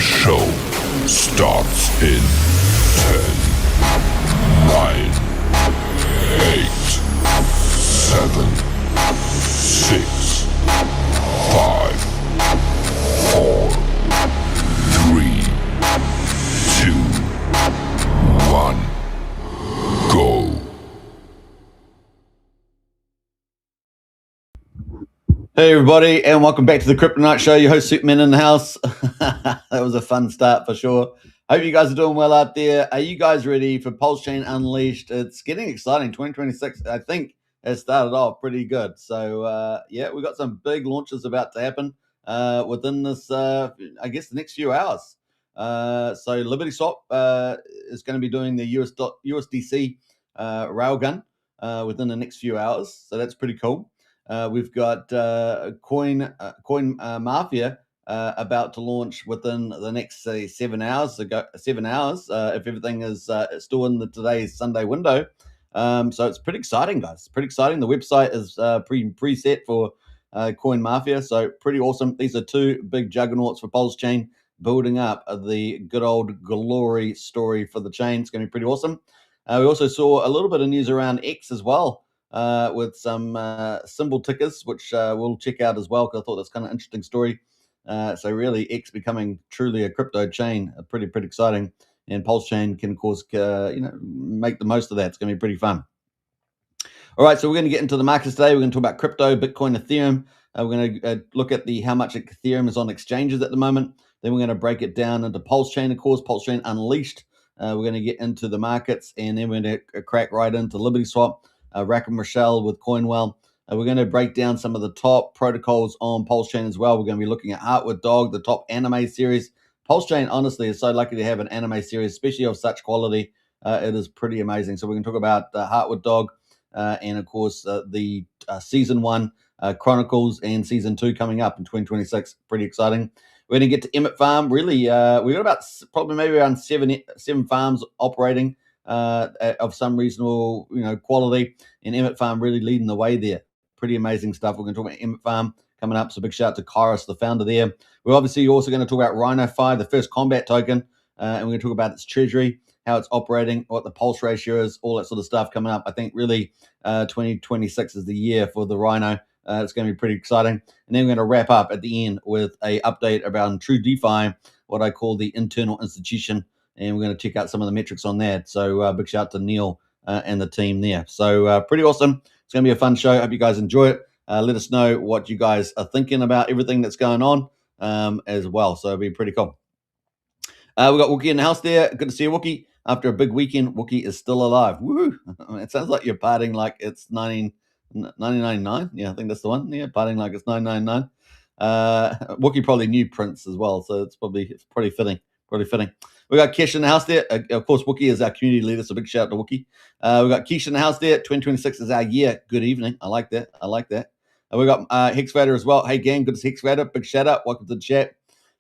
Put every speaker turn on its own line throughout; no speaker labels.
show starts in 10, 9, 8, 7, 6, 5, 4, 3, 2, 1, go.
Hey everybody, and welcome back to the Crypto Night Show. Your host Superman in the house. That was a fun start for sure. Hope you guys are doing well out there. Are you guys ready for Pulsechain Unleashed? It's getting exciting. 2026, I think, has started off pretty good. So yeah, we've got some big launches about to happen within this, I guess, the next few hours. So LibertySwap is going to be doing the USDC railgun within the next few hours. So that's pretty cool. We've got CoinMafia about to launch within the next 7 hours. If everything is still in today's Sunday window. So it's pretty exciting, guys. Pretty exciting. The website is preset for CoinMafia, so pretty awesome. These are two big juggernauts for Pulsechain, building up the good old glory story for the chain. It's going to be pretty awesome. We also saw a little bit of news around X as well. With some symbol tickers, which we'll check out as well, because I thought that's kind of an interesting story. So really, X becoming truly a crypto chain, pretty exciting. And Pulsechain can, of course, make the most of that. It's going to be pretty fun. All right, so we're going to get into the markets today. We're going to talk about crypto, Bitcoin, Ethereum. We're going to look at how much Ethereum is on exchanges at the moment. Then we're going to break it down into Pulsechain, of course, Pulsechain Unleashed. We're going to get into the markets, and then we're going to crack right into LibertySwap. Rackham Rochelle with Coinwell. We're going to break down some of the top protocols on Pulsechain as well. We're going to be looking at Heart with Dog, the top anime series. Pulsechain, honestly, is so lucky to have an anime series, especially of such quality. It is pretty amazing. So we're going to talk about Heart with Dog and, of course, the Season 1 Chronicles and Season 2 coming up in 2026. Pretty exciting. We're going to get to Emit Farm. Really, we've got about maybe around seven farms operating of some reasonable, quality, and Emit Farm really leading the way there. Pretty amazing stuff. We're going to talk about Emit Farm coming up. So big shout out to Kairos, the founder there. We're obviously also going to talk about Rhino 5, the first combat token, and we're going to talk about its treasury, how it's operating, what the pulse ratio is, all that sort of stuff coming up. I think really 2026 is the year for the Rhino. It's going to be pretty exciting. And then we're going to wrap up at the end with a update about True DeFi, what I call the internal institution. And we're going to check out some of the metrics on that. So big shout out to Neil and the team there. So pretty awesome. It's going to be a fun show. Hope you guys enjoy it. Let us know what you guys are thinking about everything that's going on as well. So it'll be pretty cool. We've got Wookie in the house there. Good to see you, Wookie. After a big weekend, Wookie is still alive. Woo! It sounds like you're partying like it's 1999. Yeah, I think that's the one. Yeah, partying like it's 999. Wookie probably knew Prince as well, so it's pretty fitting. Pretty fitting. We got Kesh in the house there. Of course, Wookie is our community leader, so big shout out to Wookie. We got Kesh in the house there. 2026 is our year. Good evening. I like that. We got Hexvader as well. Hey, gang, good to see Hexvader. Big shout out. Welcome to the chat.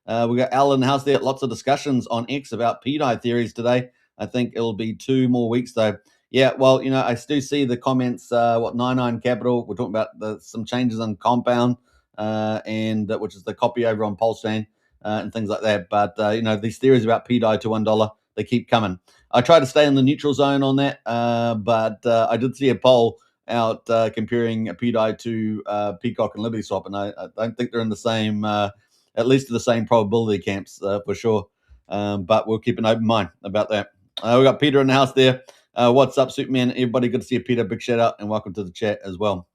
We got Al in the house there. Lots of discussions on X about PDI theories today. I think it'll be 2 more weeks, though. Yeah, well, I do see the comments, 99 Capital. We're talking about some changes on Compound, and which is the copy over on Pulsechain. And things like that. But, these theories about PDI to $1, they keep coming. I try to stay in the neutral zone on that, but I did see a poll out comparing PDI to Peacock and LibertySwap, and I don't think they're in the same, at least the same probability camps for sure. But we'll keep an open mind about that. We got Peter in the house there. What's up, Superman? Everybody, good to see you, Peter. Big shout out and welcome to the chat as well.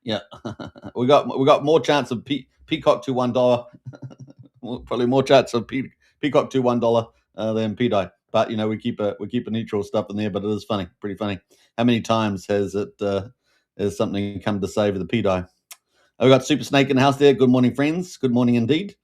Yeah, we got more chance of Peacock to $1. Probably more chance of Peacock to $1 than PDI. But we keep a neutral stuff in there. But it is funny, pretty funny. How many times has something come to save the PDI? We got Super Snake in the house there. Good morning, friends. Good morning indeed.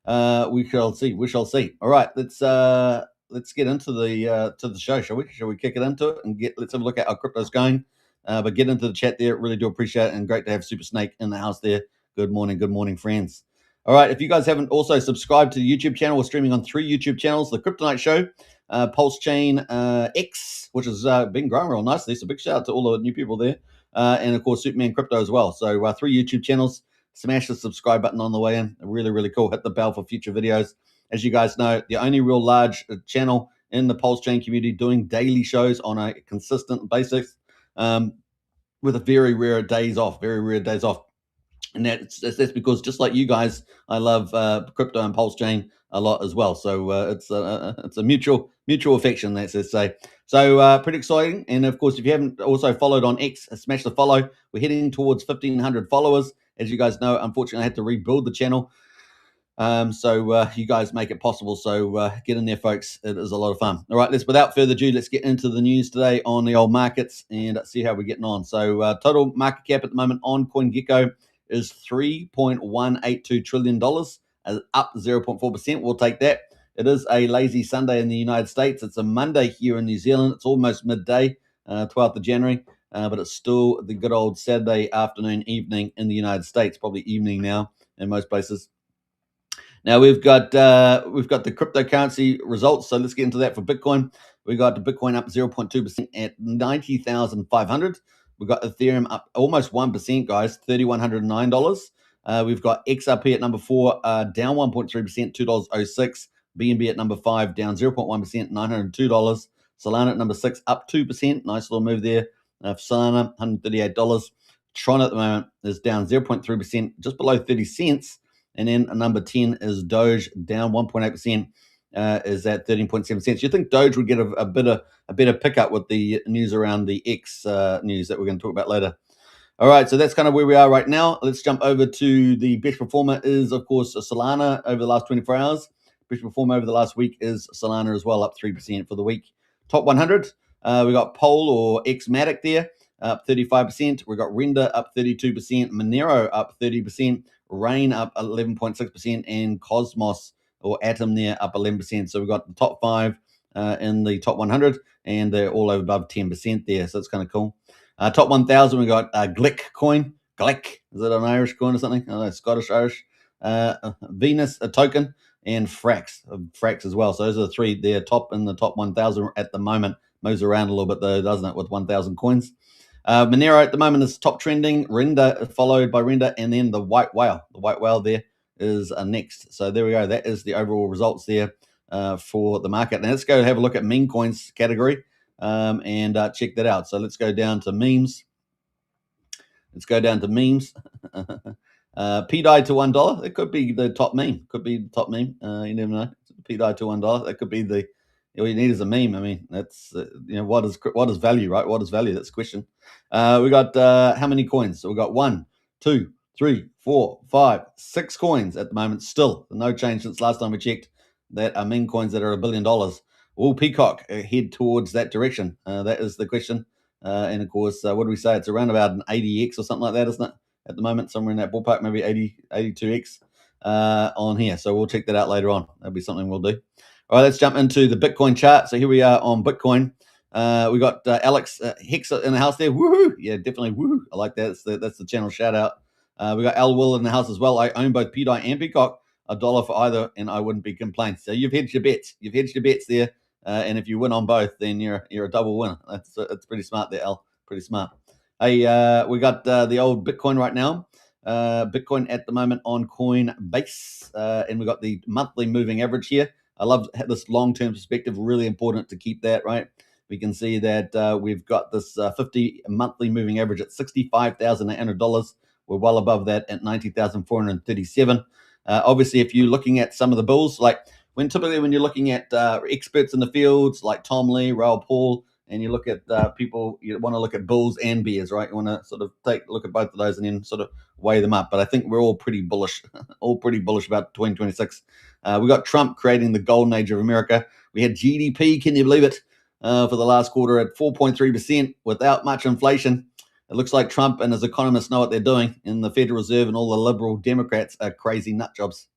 We shall see. All right, let's get into the show, shall we? Shall we kick it into it and let's have a look at how crypto's going. But get into the chat there. Really do appreciate it, and great to have Super Snake in the house there. Good morning, friends. All right, if you guys haven't also subscribed to the YouTube channel, we're streaming on 3 YouTube channels: the Crypto Night Show, Pulsechain X, which has been growing real nicely. So big shout out to all the new people there, and of course Superman Crypto as well. So 3 YouTube channels. Smash the subscribe button on the way in. Really, really cool. Hit the bell for future videos. As you guys know, the only real large channel in the Pulsechain community doing daily shows on a consistent basis, with a very rare days off. And that's because, just like you guys, I love crypto and Pulsechain a lot as well. So it's a mutual affection, let's say. So pretty exciting. And of course, if you haven't also followed on X, smash the follow. We're heading towards 1,500 followers. As you guys know, unfortunately, I had to rebuild the channel. So you guys make it possible. So get in there, folks. It is a lot of fun. All right, without further ado, let's get into the news today on the old markets and see how we're getting on. So total market cap at the moment on CoinGecko is $3.182 trillion, up 0.4%. We'll take that. It is a lazy Sunday in the United States. It's a Monday here in New Zealand. It's almost midday, 12th of January, but it's still the good old Saturday afternoon, evening in the United States, probably evening now in most places. Now we've got the cryptocurrency results. So let's get into that for Bitcoin. We got the Bitcoin up 0.2% at 90,500. We've got Ethereum up almost 1%, guys, $3,109. We've got XRP at number 4, down 1.3%, $2.06. BNB at number 5, down 0.1%, $902. Solana at number 6, up 2%. Nice little move there. Solana, $138. Tron at the moment is down 0.3%, just below 30 cents. And then number 10 is Doge, down 1.8%, is at 13.7 cents. You think Doge would get a better pickup with the news around the X news that we're going to talk about later. All right, so that's kind of where we are right now. Let's jump over to the best performer is, of course, Solana over the last 24 hours. Best performer over the last week is Solana as well, up 3% for the week. Top 100, we got Pole or Xmatic there, up 35%. We got Render up 32%, Monero up 30%. Rain up 11.6%, and Cosmos or Atom there up 11%. So we've got the top 5 in the top 100, and they're all above 10% there. So it's kind of cool. Top 1,000, we got Glick coin. Glick, is it an Irish coin or something? I don't know, Scottish, Irish. Venus, a token, and Frax as well. So those are the 3. They're top in the top 1,000 at the moment. Moves around a little bit though, doesn't it, with 1,000 coins. Monero at the moment is top trending. Render followed by Render, and then the White Whale. The White Whale there is next. So there we go. That is the overall results there for the market. Now let's go have a look at meme coins category and check that out. So let's go down to memes. PDI to $1. It could be the top meme. You never know. PDI to $1. That could be the. All you need is a meme. I mean, that's what is value, right? What is value? That's the question. We got how many coins? So we got 1, 2, 3, 4, 5, 6 coins at the moment. Still no change since last time we checked. That are meme coins that are $1 billion. Will Peacock head towards that direction? That is the question. And of course, what do we say? It's around about an 80x or something like that, isn't it? At the moment, somewhere in that ballpark, maybe 82x on here. So we'll check that out later on. That'll be something we'll do. All right, let's jump into the Bitcoin chart. So here we are on Bitcoin. We got Alex Hicks in the house there. Woohoo! Yeah, definitely woohoo. I like that. That's the channel shout out. We got Al Will in the house as well. I own both PDI and Peacock, $1 for either, and I wouldn't be complaining. So you've hedged your bets. There. And if you win on both, then you're a double winner. That's pretty smart there, Al. Pretty smart. Hey, we got the old Bitcoin right now. Bitcoin at the moment on Coinbase, and we got the monthly moving average here. I love this long-term perspective. Really important to keep that, right? We can see that we've got this 50 monthly moving average at $65,800. We're well above that at $90,437. Obviously, if you're looking at some of the bulls, like when you're looking at experts in the fields like Tom Lee, Raoul Paul, and you look at people, you want to look at bulls and bears, right? You want to sort of take a look at both of those and then sort of weigh them up. But I think we're all pretty bullish, about 2026. We got Trump creating the golden age of America. We had GDP, can you believe it, for the last quarter at 4.3% without much inflation. It looks like Trump and his economists know what they're doing, and the Federal Reserve and all the liberal Democrats are crazy nut jobs.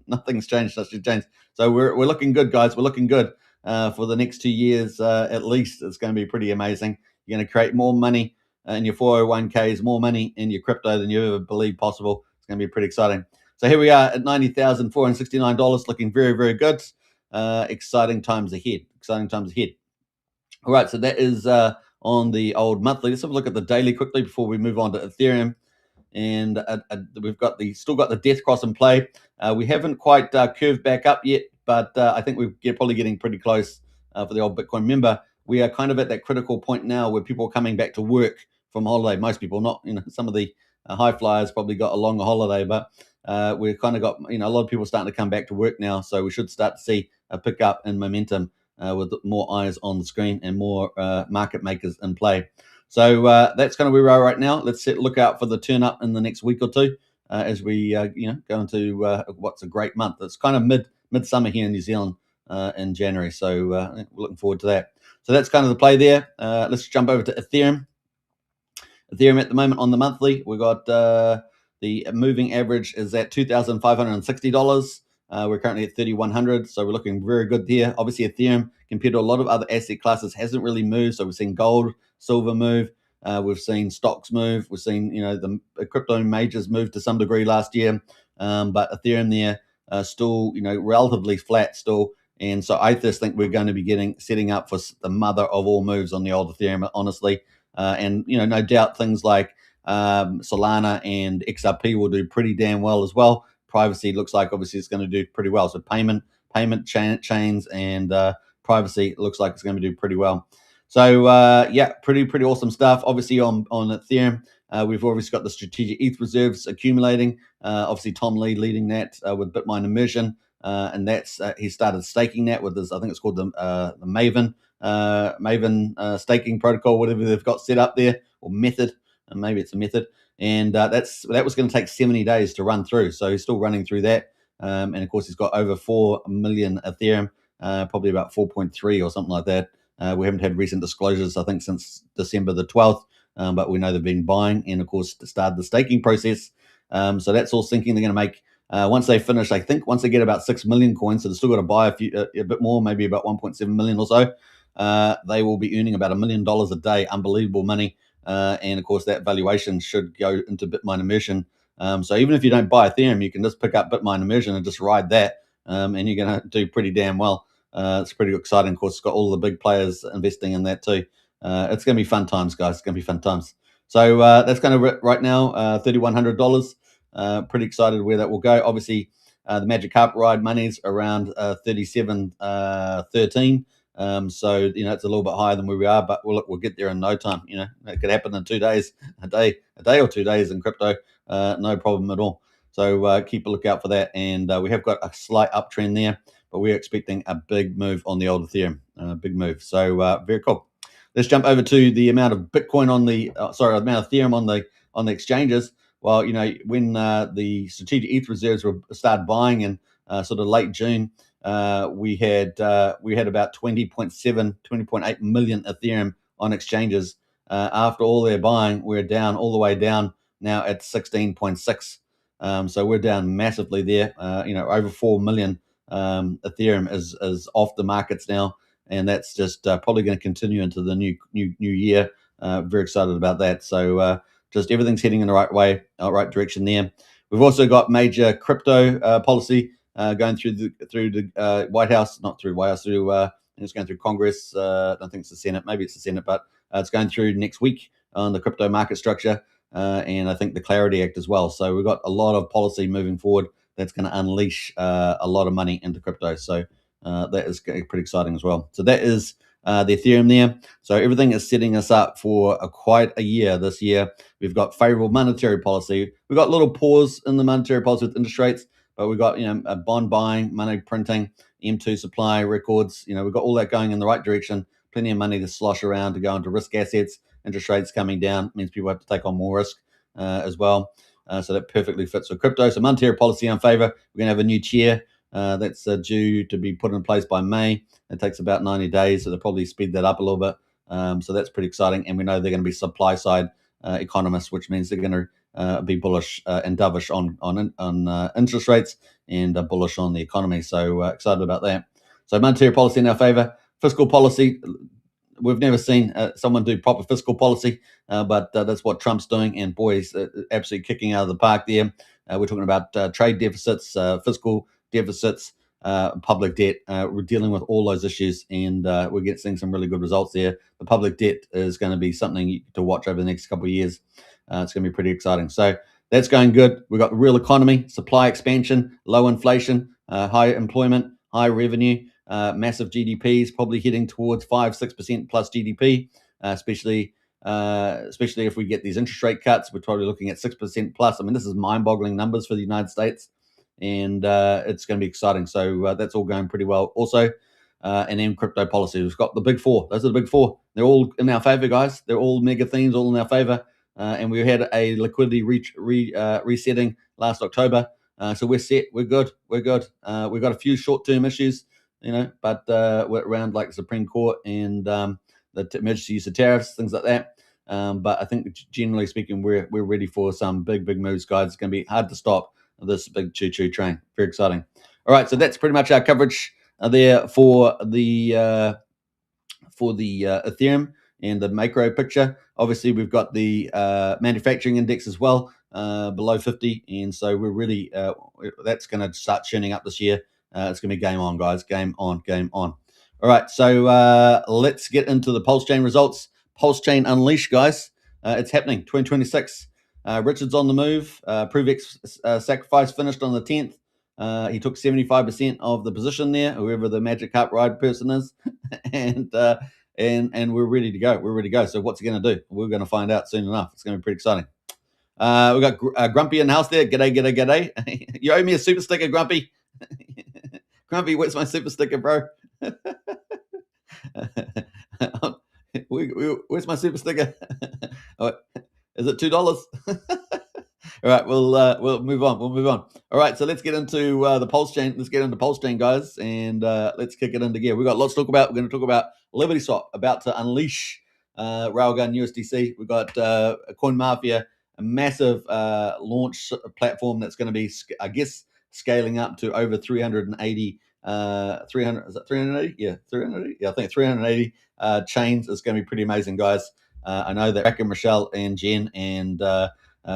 Nothing's changed. Nothing's changed. So we're looking good, guys. We're looking good for the next 2 years at least. It's going to be pretty amazing. You're going to create more money in your 401ks, more money in your crypto than you ever believed possible. It's going to be pretty exciting. So here we are at $90,469, looking very, very good. Exciting times ahead. All right, so that is on the old monthly. Let's have a look at the daily quickly before we move on to Ethereum. And we've got still got the death cross in play. We haven't quite curved back up yet but I think we're probably getting pretty close for the old Bitcoin. Remember, we are kind of at that critical point now where people are coming back to work from holiday. Most people, not, some of the high flyers probably got a longer holiday, but we've kind of got, a lot of people starting to come back to work now. So we should start to see a pickup in momentum with more eyes on the screen and more market makers in play. So that's kind of where we are right now. Let's look out for the turn up in the next week or two as we go into what's a great month. It's kind of midsummer here in New Zealand in January. So we're looking forward to that. So that's kind of the play there. Let's jump over to Ethereum. Ethereum at the moment on the monthly, we got the moving average is at $2,560. We're currently at 3,100, so we're looking very good there. Obviously, Ethereum, compared to a lot of other asset classes, hasn't really moved. So we've seen gold, silver move. We've seen stocks move. We've seen, the crypto majors move to some degree last year. But Ethereum there still, relatively flat still. And so I just think we're going to be setting up for the mother of all moves on the old Ethereum, honestly. And no doubt things like Solana and XRP will do pretty damn well as well. Privacy looks like obviously it's going to do pretty well. So payment chains and privacy looks like it's going to do pretty well. So pretty awesome stuff. Obviously on Ethereum, we've obviously got the strategic ETH reserves accumulating. Obviously Tom Lee leading that with Bitmine Immersion, and that's he started staking that with this. I think it's called the Maven staking protocol, whatever they've got set up there, or method, and maybe it's a method. And that was going to take 70 days to run through. So he's still running through that. And of course, he's got over 4 million Ethereum, probably about 4.3 or something like that. We haven't had recent disclosures, I think, since December the 12th, but we know they've been buying and, of course, started the staking process. So that's all sinking. They're going to make, once they finish, I think once they get about 6 million coins, so they're still got to buy a bit more, maybe about 1.7 million or so. They will be earning about $1 million a day, unbelievable money. And of course, that valuation should go into Bitmine Immersion. So even if you don't buy Ethereum, you can just pick up Bitmine Immersion and just ride that, and you're going to do pretty damn well. It's pretty exciting. Of course, it's got all the big players investing in that too. It's going to be fun times, guys. It's going to be fun times. So that's kind of right now, $3,100. Pretty excited where that will go. Obviously, the Magic Carpet Ride money's around 37.13. So it's a little bit higher than where we are, but we'll get there in no time. It could happen in 2 days, a day or 2 days in crypto, no problem at all. So keep a lookout for that, and we have got a slight uptrend there, but we're expecting a big move on the old Ethereum, big move. So very cool. Let's jump over to the amount of Bitcoin on the amount of Ethereum on the exchanges. Well, when the strategic ETH reserves were started buying in sort of late June. We had about 20.8 million Ethereum on exchanges. After all their buying, we're down all the way down now at 16.6. So we're down massively there. Over 4 million Ethereum is off the markets now, and that's just probably going to continue into the new year. Very excited about that. So just everything's heading in the right way, right direction there. We've also got major crypto policy going through the White House, not through White House, through it's going through Congress. I don't think it's the Senate. Maybe it's the Senate, but it's going through next week on the crypto market structure, and I think the Clarity Act as well. So we've got a lot of policy moving forward that's going to unleash a lot of money into crypto. So that is pretty exciting as well. So that is the Ethereum there. So everything is setting us up for quite a year this year. We've got favorable monetary policy. We've got a little pause in the monetary policy with interest rates, but we've got a bond buying, money printing, M2 supply records. We've got all that going in the right direction. Plenty of money to slosh around to go into risk assets. Interest rates coming down means people have to take on more risk as well. So that perfectly fits with crypto. So monetary policy in favor. We're going to have a new chair that's due to be put in place by May. It takes about 90 days, so they'll probably speed that up a little bit. So that's pretty exciting. And we know they're going to be supply side economists, which means they're going to be bullish and dovish on interest rates and bullish on the economy. So excited about that. So monetary policy in our favor. Fiscal policy, we've never seen someone do proper fiscal policy, but that's what Trump's doing. And boy, he's absolutely kicking out of the park there. We're talking about trade deficits, fiscal deficits, public debt. We're dealing with all those issues, and we're seeing some really good results there. The public debt is going to be something to watch over the next couple of years. It's going to be pretty exciting. So that's going good. We've got the real economy, supply expansion, low inflation, high employment, high revenue, massive GDPs, probably heading towards 5-6% plus GDP, especially if we get these interest rate cuts. We're probably looking at 6% plus. I mean, this is mind-boggling numbers for the United States, and it's going to be exciting. So that's all going pretty well. Also, and then crypto policy. We've got the big four. Those are the big four. They're all in our favor, guys. They're all mega themes, all in our favor. And we had a liquidity resetting last October. So we're set. We're good. We've got a few short-term issues, but we're around like the Supreme Court and the emergency use of tariffs, things like that. But I think generally speaking, we're ready for some big moves, guys. It's going to be hard to stop this big choo-choo train. Very exciting. All right, so that's pretty much our coverage there for the Ethereum and the macro picture. Obviously, we've got the manufacturing index as well, below 50, and so we're really that's going to start churning up this year. It's going to be game on, guys. Game on. All right, so let's get into the Pulsechain results. Pulsechain Unleashed, guys. It's happening, 2026. Richard's on the move. ProofX sacrifice finished on the 10th. He took 75% of the position there, whoever the Magic Carp Ride person is, and we're ready to go. So what's he going to do? We're going to find out soon enough. It's going to be pretty exciting. We got Grumpy in the house there. G'day. You owe me a super sticker, Grumpy. Grumpy, where's my super sticker, bro? Where's my super sticker? Is it $2? All right, we'll move on. All right, so let's get into the Pulsechain. Let's get into Pulsechain, guys, and let's kick it into gear. We've got lots to talk about. We're going to talk about LibertySwap about to unleash Railgun USDC. We've got CoinMafia, a massive launch platform that's going to be, I guess, scaling up to over 380. 300 is that 380? Yeah, 380. Yeah, I think 380 chains is going to be pretty amazing, guys. I know that Rack and Michelle and Jen and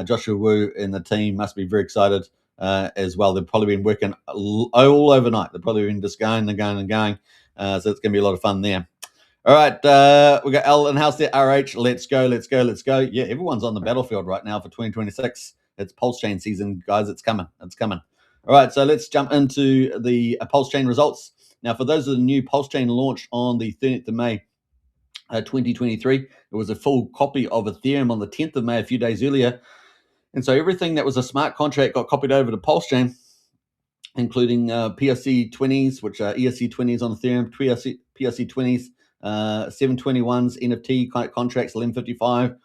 Joshua Wu and the team must be very excited as well. They've probably been working all overnight. They've probably been just going. So it's going to be a lot of fun there. All right, we got Al in house there. RH, let's go. Yeah, everyone's on the battlefield right now for 2026. It's Pulsechain season, guys. It's coming. All right, so let's jump into the Pulsechain results. Now, for those of the new, Pulsechain launched on the 30th of May, 2023. It was a full copy of Ethereum on the 10th of May, a few days earlier. And so everything that was a smart contract got copied over to Pulsechain, including PRC 20s, which are ERC 20s on Ethereum, PRC 20s, 721s, NFT contracts, 1155,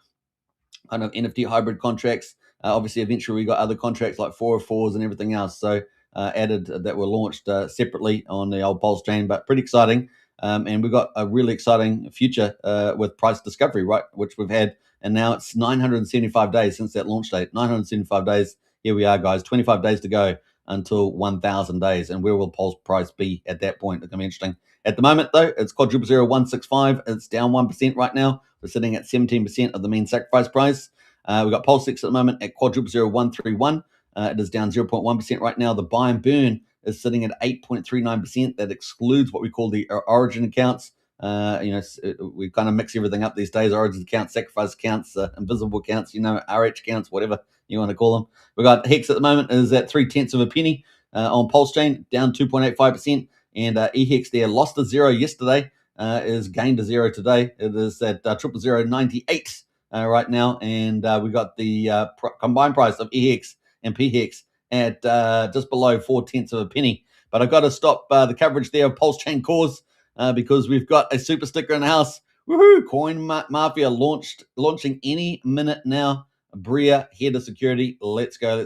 kind of NFT hybrid contracts. Obviously, eventually we got other contracts like 404s and everything else. So added that were launched separately on the old Pulsechain, but pretty exciting. And we've got a really exciting future with price discovery, right, which we've had. And now it's 975 days since that launch date. 975 days. Here we are, guys. 25 days to go until 1,000 days. And where will Pulse price be at that point? It's going to be interesting. At the moment, though, it's quadruple 165. It's down 1% right now. We're sitting at 17% of the mean sacrifice price. We've got Pulse 6 at the moment at quadruple 131. It is down 0.1% right now. The buy and burn is sitting at 8.39%. That excludes what we call the origin accounts. We kind of mix everything up these days. Origin accounts, sacrifice accounts, invisible accounts, RH accounts, whatever you want to call them. We got Hex at the moment is at 0.3 of a penny on Pulsechain, down 2.85%. And eHex there lost a zero yesterday, is gained a zero today. It is at 0.0098 right now. And we got the combined price of eHex and pHex at just below 0.4 of a penny. But I've got to stop the coverage there of Pulsechain cause because we've got a super sticker in the house. Woohoo! CoinMafia launching any minute now. Bria, head of security. Let's go.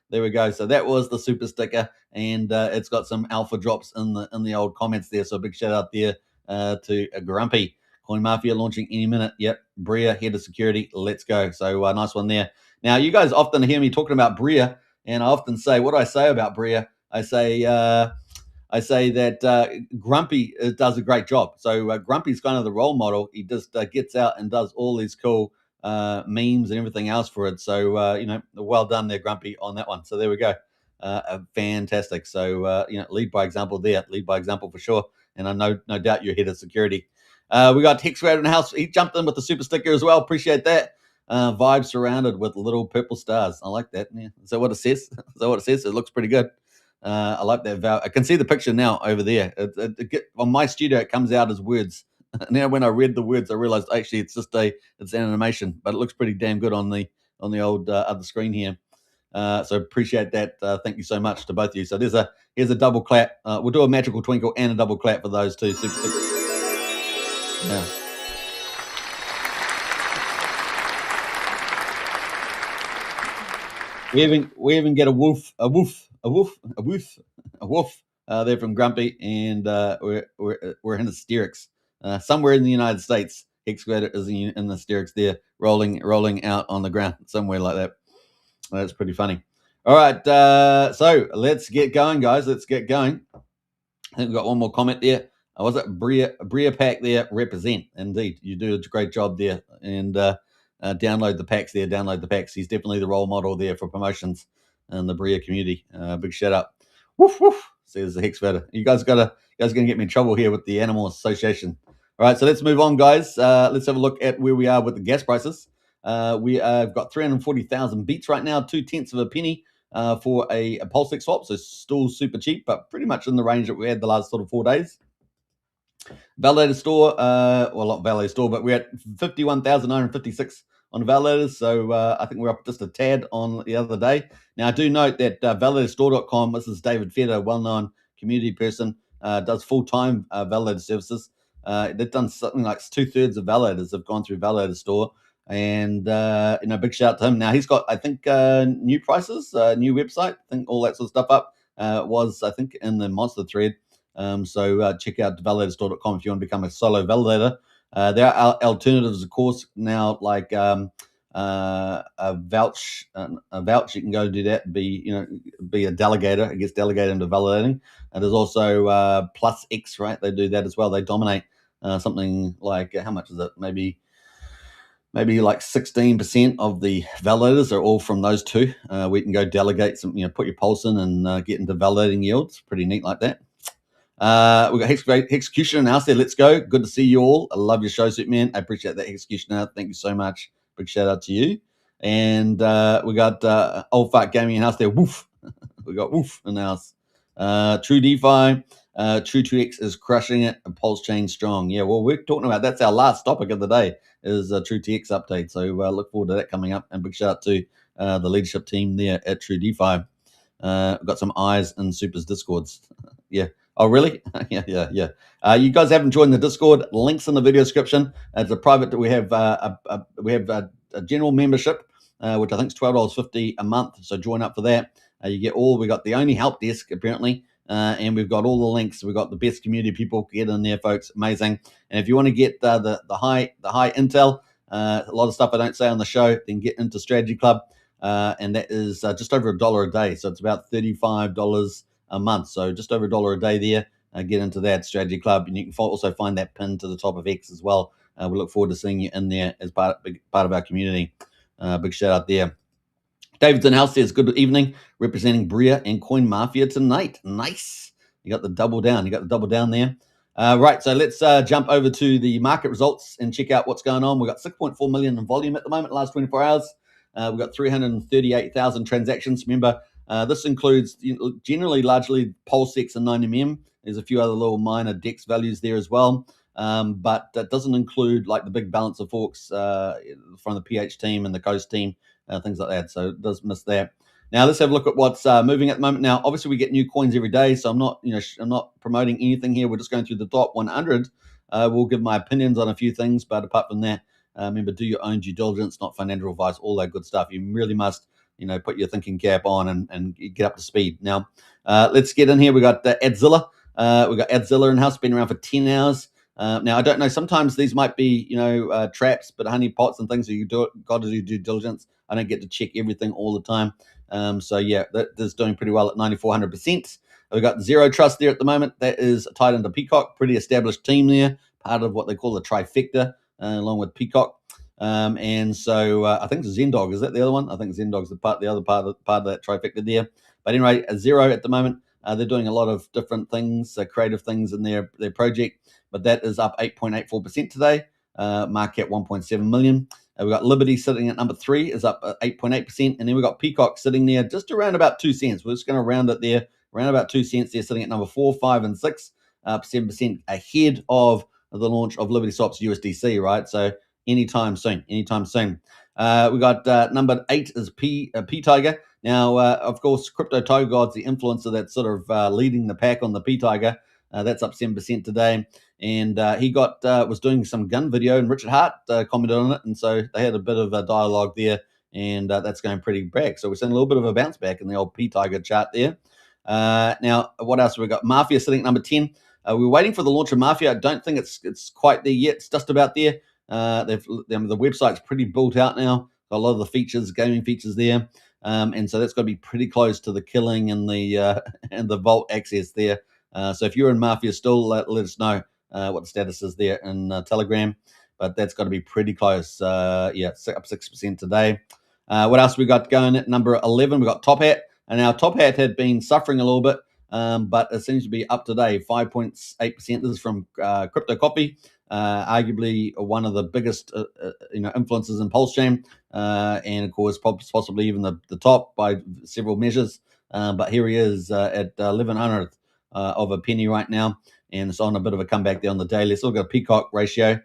There we go. So that was the super sticker, and it's got some alpha drops in the old comments there. So a big shout out there to Grumpy. CoinMafia launching any minute. Yep. Bria, head of security. Let's go. So nice one there. Now, you guys often hear me talking about Bria, and I often say, what do I say about Bria? I say that Grumpy does a great job. So Grumpy's kind of the role model. He just gets out and does all these cool memes and everything else for it. So, well done there, Grumpy, on that one. So there we go. Fantastic. So, lead by example there. Lead by example for sure. And I no doubt you're head of security. We got Hex in the house. He jumped in with the super sticker as well. Appreciate that. Vibe surrounded with little purple stars. I like that. Yeah. Is that what it says? It looks pretty good. I like that I can see the picture now over there. On my studio, it comes out as words. Now, when I read the words, I realized actually it's an animation, but it looks pretty damn good on the old other screen here. So appreciate that. Thank you so much to both of you. So here's a double clap. We'll do a magical twinkle and a double clap for those two super stickers. Yeah. We even get a woof there from Grumpy, and we're in hysterics somewhere in the United States. Excavator is in the hysterics there, rolling out on the ground somewhere like that. That's pretty funny. All right, so let's get going, guys. Let's get going. I think we've got one more comment there. Was it Bria Pack there? Represent. Indeed, you do a great job there. And download the packs there. Download the packs. He's definitely the role model there for promotions in the Bria community. Big shout out. Woof woof. Says the Hex Vader. You guys gonna get me in trouble here with the Animal Association. All right, so let's move on, guys. Let's have a look at where we are with the gas prices. We have got 340,000 beats right now, 2/10 of a penny for a Pulsechain swap. So still super cheap, but pretty much in the range that we had the last sort of 4 days. Validator store, well, not validator store, but we're at 51,956 on validators. So I think we're up just a tad on the other day. Now, I do note that validatorstore.com, this is David Feder, a well-known community person, does full-time validator services. They've done something like 2/3 of validators have gone through Validator Store. And, big shout out to him. Now, he's got, I think, new prices, new website, I think all that sort of stuff up was, I think, in the monster thread. So check out validatorstore.com if you want to become a solo validator. There are alternatives, of course, now, like a vouch. You can go do that and be a delegator. It gets delegated into validating. And there's also Plus X, right? They do that as well. They dominate something like, how much is it? Maybe like 16% of the validators are all from those two. We can go delegate some, put your pulse in and get into validating yields. Pretty neat like that. We've got Executioner now. Said, let's go. Good to see you all. I love your show, Superman. I appreciate that, Executioner. Thank you so much. Big shout out to you. And we got Old Fart Gaming in house there. Woof. We got Woof in the house. True DeFi. True 2X is crushing it. And Pulsechain strong. Yeah, well, we're talking about, that's our last topic of the day, is a True TX update. So look forward to that coming up. And big shout out to the leadership team there at True DeFi. We've got some eyes in Super's Discords. Yeah. Oh, really? Yeah. You guys haven't joined the Discord. Links in the video description. It's a private. We have a general membership, which I think is $12.50 a month. So join up for that. You get all. We got the only help desk apparently, and we've got all the links. We've got the best community people. Get in there, folks. Amazing. And if you want to get the high intel, a lot of stuff I don't say on the show, then get into Strategy Club, and that is just over $1 a day. So it's about $35 a month, so just over $1 a day there. Get into that Strategy Club, and you can also find that pin to the top of X as well. We look forward to seeing you in there as part of our community. Big shout out there. David's in house says, good evening, representing Bria and CoinMafia tonight. Nice. You got the double down. There. Right, so let's jump over to the market results and check out what's going on. We've got 6.4 million in volume at the moment, last 24 hours. We've got 338,000 transactions. Remember, this includes generally largely Pulsex and 9mm. There's a few other little minor DEX values there as well. But that doesn't include like the big balance of forks from the PH team and the Coast team, things like that. So it does miss that. Now let's have a look at what's moving at the moment. Now, obviously we get new coins every day, so I'm not promoting anything here. We're just going through the top 100. We'll give my opinions on a few things, but apart from that, remember, do your own due diligence, not financial advice, all that good stuff. You really must, put your thinking cap on and get up to speed. Now, let's get in here. We got Adzilla. We got Adzilla in house, been around for 10 hours. Now, I don't know. Sometimes these might be, traps, but honeypots and things that you got to do due diligence. I don't get to check everything all the time. So yeah, that is doing pretty well at 9,400%. We've got Zero Trust there at the moment. That is tied into Peacock, pretty established team there, part of what they call the trifecta, along with Peacock. And so I think Zendog, is that the other one? I think Zendog's the other part of that trifecta there. But anyway, Zero at the moment, they're doing a lot of different things, creative things in their project, but that is up 8.84% today. Market 1.7 million. We've got Liberty sitting at number 3, is up 8.8%. And then we've got Peacock sitting there just around about 2 cents. We're just going to round it there around about 2 cents. They're sitting at number 4, 5, and 6, up 7% ahead of the launch of LibertySwap's USDC, right? So anytime soon. We got number 8 is P Tiger. Now, of course, Crypto Toe God's the influencer that's sort of leading the pack on the P Tiger. That's up 7% today. And he was doing some gun video, and Richard Hart commented on it. And so they had a bit of a dialogue there, and that's going pretty back. So we're seeing a little bit of a bounce back in the old P Tiger chart there. Now, what else have we got? Mafia sitting at number 10. We're waiting for the launch of Mafia. I don't think it's quite there yet. It's just about there. The website's pretty built out now. Got a lot of the features, gaming features there. And so that's got to be pretty close to the killing and the and the vault access there. So if you're in Mafia still, let us know what the status is there in Telegram. But that's got to be pretty close. Up 6% today. What else we got going at number 11? We got Top Hat. And our Top Hat had been suffering a little bit, but it seems to be up today, 5.8%. This is from Crypto Copy. Arguably one of the biggest influences in Pulsechain, and of course possibly even the top by several measures. But here he is at 1100th of a penny right now, and it's on a bit of a comeback there on the daily. Let's look at a Peacock ratio.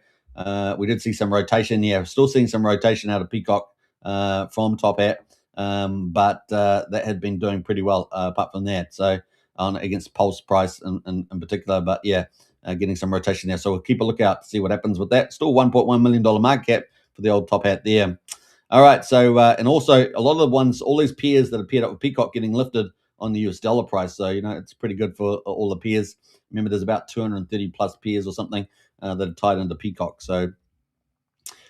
We did see some rotation. Yeah, still seeing some rotation out of Peacock from Top Hat, but that had been doing pretty well apart from that. So against Pulse price in particular, but yeah. Getting some rotation there. So we'll keep a lookout to see what happens with that. Still $1.1 million market cap for the old Top Hat there. All right. So, and also a lot of the ones, all these peers that appeared up with Peacock getting lifted on the US dollar price. So, it's pretty good for all the peers. Remember, there's about 230 plus peers or something that are tied into Peacock. So,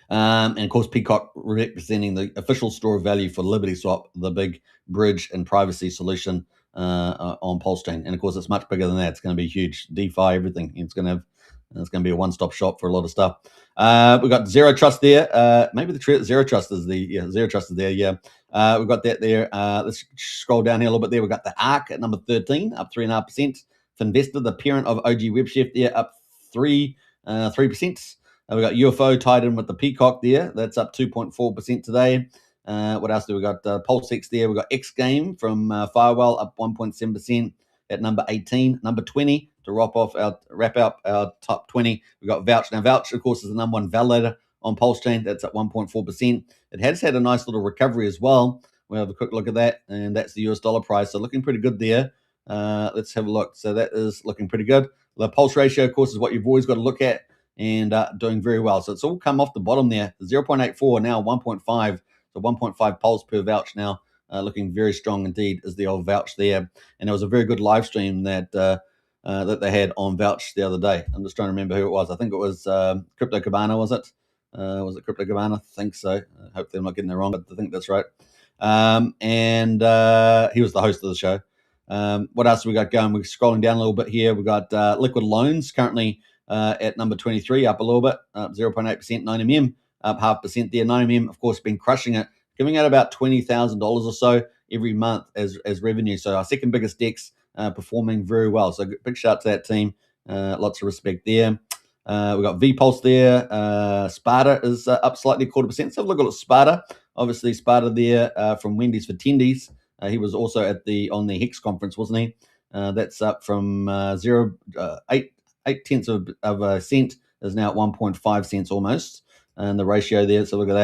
and of course, Peacock representing the official store of value for LibertySwap, the big bridge and privacy solution on Pulsechain. And of course, it's much bigger than that. It's going to be huge. DeFi, everything. It's going to be a one-stop shop for a lot of stuff. We've got Zero Trust there. Maybe the Zero Trust is Zero Trust is there. Yeah. We've got that there. Let's scroll down here a little bit there. We've got the ARC at number 13, up 3.5%. Finvestor, the parent of OG WebChef there, up 3%. We've got UFO tied in with the Peacock there. That's up 2.4% today. What else do we got? PulseX there. We've got X Game from Firewall up 1.7% at number 18. Number 20 to wrap up our top 20. We've got Vouch. Now, Vouch, of course, is the number one validator on Pulsechain. That's at 1.4%. It has had a nice little recovery as well. We'll have a quick look at that, and that's the US dollar price. So looking pretty good there. Let's have a look. So that is looking pretty good. The pulse ratio, of course, is what you've always got to look at, and doing very well. So it's all come off the bottom there. 0.84 now 1.5. So 1.5 pulse per Vouch now, looking very strong indeed is the old Vouch there. And it was a very good live stream that they had on Vouch the other day. I'm just trying to remember who it was. I think it was Crypto Cabana, was it? Was it Crypto Cabana? I think so. Hopefully I'm not getting that wrong, but I think that's right. And he was the host of the show. What else have we got going? We're scrolling down a little bit here. We've got Liquid Loans currently at number 23, up a little bit, up 0.8%. 9mm up 0.5% there. 9mm, of course, been crushing it, giving out about $20,000 or so every month as revenue. So our second biggest DEX performing very well. So big shout out to that team. Lots of respect there. We've got VPulse there. Sparta is up slightly, 0.25%. So look at Sparta. Obviously, Sparta there from Wendy's for Tendies. He was also on the Hex conference, wasn't he? That's up from 8 tenths of a cent is now at 1.5 cents almost. And the ratio there, so look at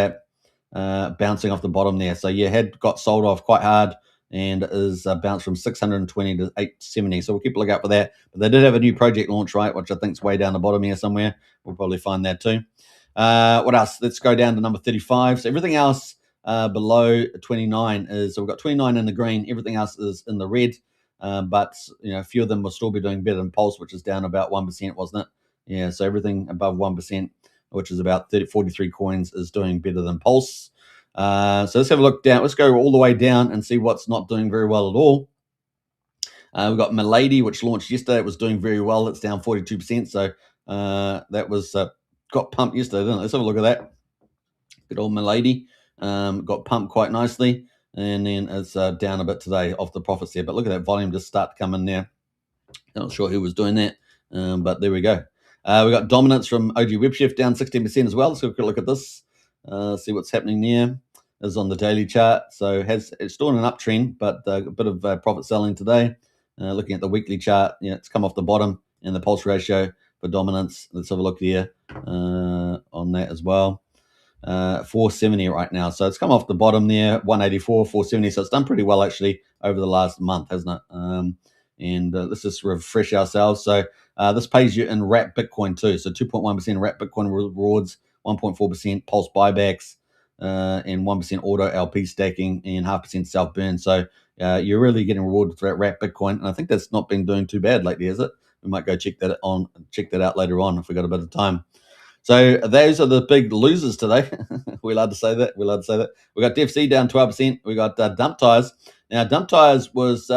that, bouncing off the bottom there. So yeah, had got sold off quite hard and is bounced from 620 to 870. So we'll keep a look out for that. But they did have a new project launch, right, which I think is way down the bottom here somewhere. We'll probably find that too. What else? Let's go down to number 35. So everything else below 29 is, so we've got 29 in the green. Everything else is in the red. But a few of them will still be doing better than Pulse, which is down about 1%, wasn't it? Yeah, so everything above 1%, which is about 43 coins, is doing better than Pulse. So let's have a look down. Let's go all the way down and see what's not doing very well at all. We've got Milady, which launched yesterday. It was doing very well. It's down 42%. So that was got pumped yesterday, didn't it? Let's have a look at that. Good old Milady. Got pumped quite nicely. And then it's down a bit today off the profits there. But look at that volume just start to come in there. Not sure who was doing that, but there we go. We got Dominance from OG WebChef down 16% as well. Let's have a quick look at this. See what's happening there. This is on the daily chart. So it's still in an uptrend, but a bit of profit selling today. Looking at the weekly chart, it's come off the bottom, and the pulse ratio for dominance. Let's have a look here on that as well. 470 right now, so it's come off the bottom there, 184, 470. So it's done pretty well actually over the last month, hasn't it? And let's just refresh ourselves. So this pays you in wrap Bitcoin too. So 2.1% wrap Bitcoin rewards, 1.4% pulse buybacks, and 1% auto LP stacking, and 0.5% self burn. So you're really getting rewarded for that wrap Bitcoin, and I think that's not been doing too bad lately, is it? We might go check that out later on if we got a bit of time. So those are the big losers today. We're allowed to say that. We got DFC down 12%. We got Dump Tires. Now, Dump Tires was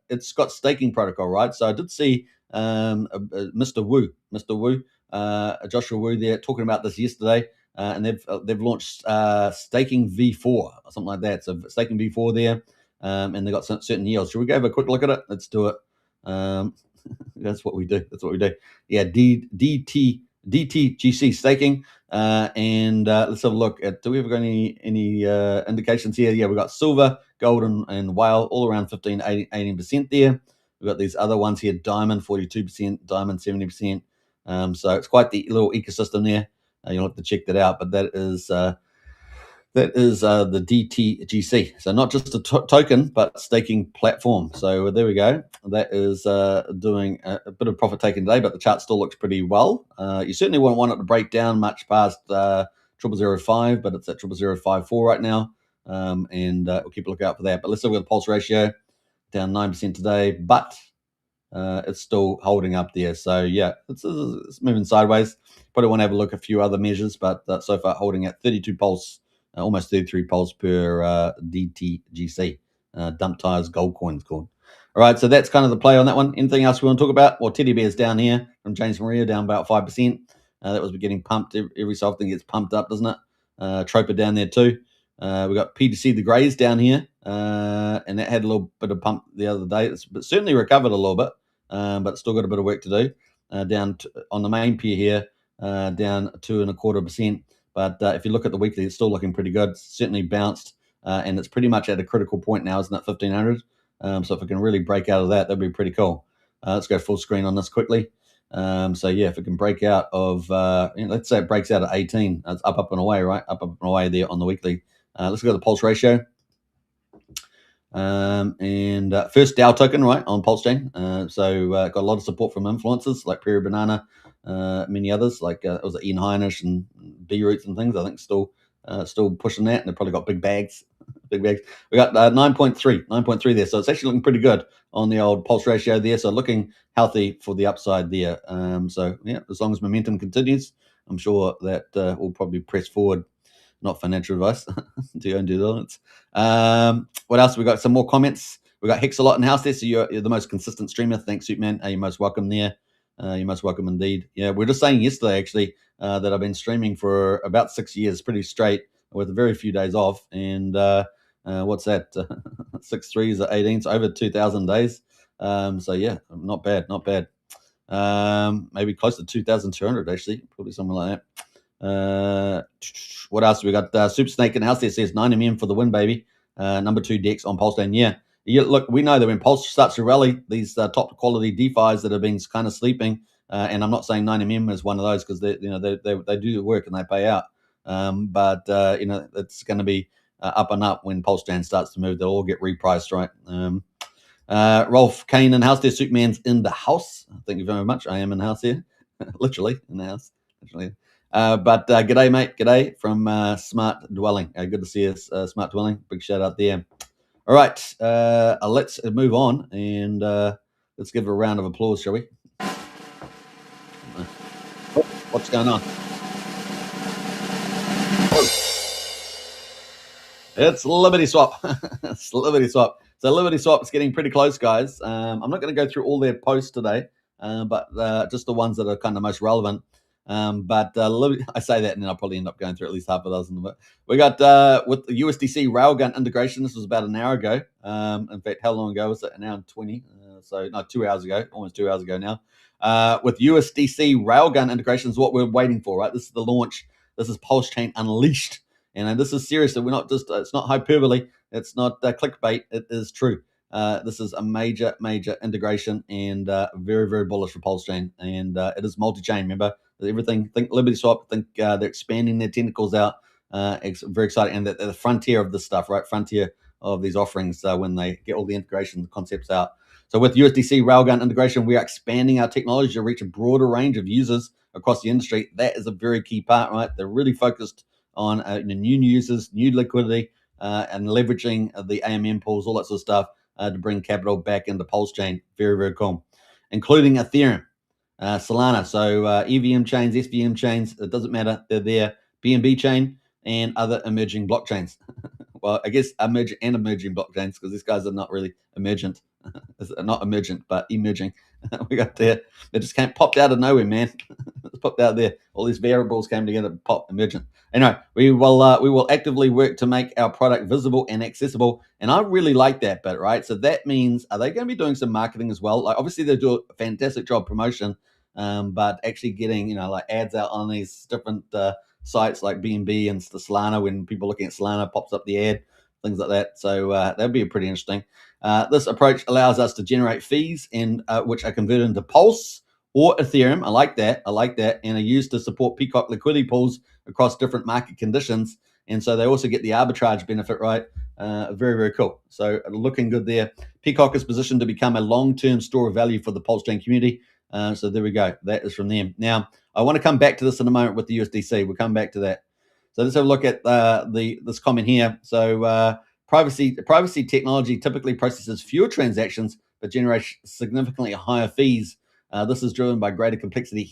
it's got staking protocol, right? So I did see Mr. Wu, Joshua Wu there talking about this yesterday, and they've launched staking V4 or something like that. So staking V4 there, and they got certain yields. Should we go have a quick look at it? Let's do it. That's what we do. Yeah, DTGC staking, and let's have a look at. Do we ever got any indications here? Yeah, we've got silver, gold, and whale all around 18% there. We've got these other ones here: diamond 42%, diamond 70%. So it's quite the little ecosystem there. You'll have to check that out. But that is the DTGC. So not just a token, but staking platform. So there we go. That is doing a bit of profit taking today, but the chart still looks pretty well. You certainly wouldn't want it to break down much past 0005, but it's at 0054 right now. And we'll keep a lookout for that. But let's look at the pulse ratio, down 9% today, but it's still holding up there. So yeah, it's moving sideways. Probably want to have a look at a few other measures, but so far holding at 32 pulse. Almost 33 pulse per DTGC, Dump Tires Gold Coins called. All right, so that's kind of the play on that one. Anything else we want to talk about? Well, Teddy Bear's down here from James Maria, down about 5%. That was getting pumped every so often, gets pumped up, doesn't it? Troper down there too. We got PTC the Greys down here, and that had a little bit of pump the other day. It's certainly recovered a little bit, but still got a bit of work to do. Down on the main pair here, down 2.25%. But if you look at the weekly, it's still looking pretty good. It's certainly bounced, and it's pretty much at a critical point now, isn't it? 1,500. So if we can really break out of that, that'd be pretty cool. Let's go full screen on this quickly. So yeah, if it can break out of, let's say it breaks out at 18, it's up and away, right? Up and away there on the weekly. Let's go to the pulse ratio. And first DAO token, right, on Pulsechain. So got a lot of support from influencers like Prairie Banana, many others like it was Ian Heinisch and B Roots and things. I think still pushing that, and they've probably got big bags. We got 9.3 there, so it's actually looking pretty good on the old pulse ratio there. So looking healthy for the upside there. So yeah, as long as momentum continues, I'm sure that will probably press forward. Not financial advice. Do your own due diligence. What else? We got some more comments. We got Hex a lot in house there. So you're the most consistent streamer. Thanks, Superman. You're most welcome there. You're most welcome indeed. Yeah, we were just saying yesterday actually that I've been streaming for about 6 years, pretty straight, with very few days off. And what's that? 6 3s at 18, so over 2,000 days. So yeah, not bad. Maybe close to 2,200 actually, probably something like that. What else? We got Super Snake in the house there, says 9mm for the win, baby. Number 2 decks on Pulsechain. Yeah, look, we know that when Pulse starts to rally, these top quality DeFis that have been kind of sleeping, and I'm not saying 9mm is one of those because they do the work and they pay out. But it's going to be up and up when Pulsechain starts to move. They'll all get repriced, right? Rolf Kane in the house there. Superman's in the house. Thank you very much. I am in the house here, literally in the house. Literally. But g'day, mate. G'day from Smart Dwelling. Good to see us, Smart Dwelling. Big shout out there. All right, let's move on and let's give a round of applause, shall we? What's going on? It's LibertySwap. It's LibertySwap. So LibertySwap is getting pretty close, guys. I'm not going to go through all their posts today, but just the ones that are kind of most relevant. But I say that, and then I'll probably end up going through at least half a dozen of it. We got with the USDC Railgun integration. This was about an hour ago. In fact, how long ago was it? An hour and 20. So no, 2 hours ago, almost 2 hours ago now. With USDC Railgun integration is what we're waiting for, right? This is the launch. This is Pulsechain Unleashed, and this is serious. We're not just. It's not hyperbole. It's not clickbait. It is true. This is a major integration, and very, very bullish for Pulsechain. And it is multi-chain. Remember, everything. Think LibertySwap. Think they're expanding their tentacles out. It's very exciting, and the frontier of this stuff, right? Frontier of these offerings when they get all the integration concepts out. So with USDC Railgun integration, we are expanding our technology to reach a broader range of users across the industry. That is a very key part, right? They're really focused on new users, new liquidity, and leveraging the AMM pools, all that sort of stuff, to bring capital back into Pulsechain. Very, very cool. Including Ethereum, Solana. So EVM chains, SVM chains, it doesn't matter. They're there. BNB chain and other emerging blockchains. Well, I guess emerging blockchains, because these guys are not really emergent. Not emergent, but emerging. We got there. They just popped out of nowhere, man. It's popped out there. All these variables came together, pop emergent. Anyway, we will actively work to make our product visible and accessible, and I really like that bit, right? So that means, are they going to be doing some marketing as well? Like, obviously they do a fantastic job promotion, but actually getting like ads out on these different sites like BNB and Solana, when people looking at Solana, pops up the ad, things like that. So that'd be pretty interesting. This approach allows us to generate fees, and which are converted into Pulse or Ethereum. I like that, and are used to support Peacock liquidity pools across different market conditions. And so they also get the arbitrage benefit, right? Very, very cool. So looking good there. Peacock is positioned to become a long-term store of value for the Pulsechain community. So there we go. That is from them. Now, I want to come back to this in a moment with the USDC. We'll come back to that. So let's have a look at this comment here. So privacy technology typically processes fewer transactions but generates significantly higher fees. This is driven by greater complexity,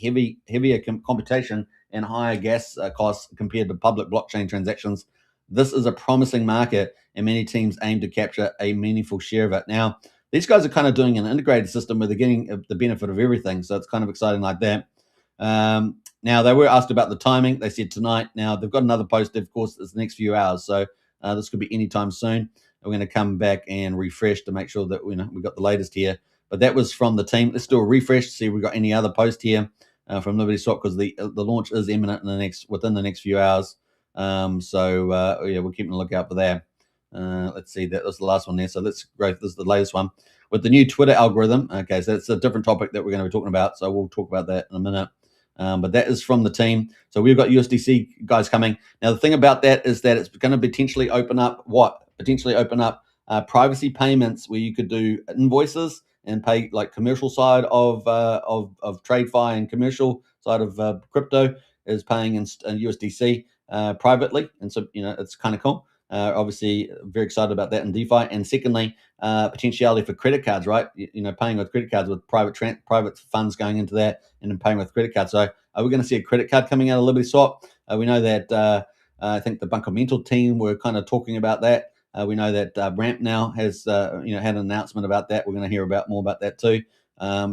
heavier computation, and higher gas costs compared to public blockchain transactions. This is a promising market, and many teams aim to capture a meaningful share of it. Now, these guys are kind of doing an integrated system where they're getting the benefit of everything, so it's kind of exciting like that. Now, they were asked about the timing. They said tonight. Now, they've got another post, of course, it's the next few hours, so this could be anytime soon. We're going to come back and refresh to make sure that we got the latest here. But that was from the team. Let's do a refresh to see if we've got any other post here from LibertySwap, because the launch is imminent within the next few hours. So we're keeping a lookout for that. Let's see, that was the last one there. So let's go. This is the latest one with the new Twitter algorithm. Okay, so it's a different topic that we're going to be talking about. So we'll talk about that in a minute. But that is from the team. So we've got USDC guys coming. Now, the thing about that is that it's going to potentially open up privacy payments, where you could do invoices and pay like commercial side of TradeFi, and commercial side of crypto is paying in USDC privately. And so, it's kind of cool. Obviously, very excited about that in DeFi. And secondly, potentiality for credit cards, right? Paying with credit cards, with private funds going into that, and then paying with credit cards. So are we going to see a credit card coming out of LibertySwap? We know that I think the Bunker Mental team were kind of talking about that. We know that Ramp now has had an announcement about that. We're going to hear more about that too.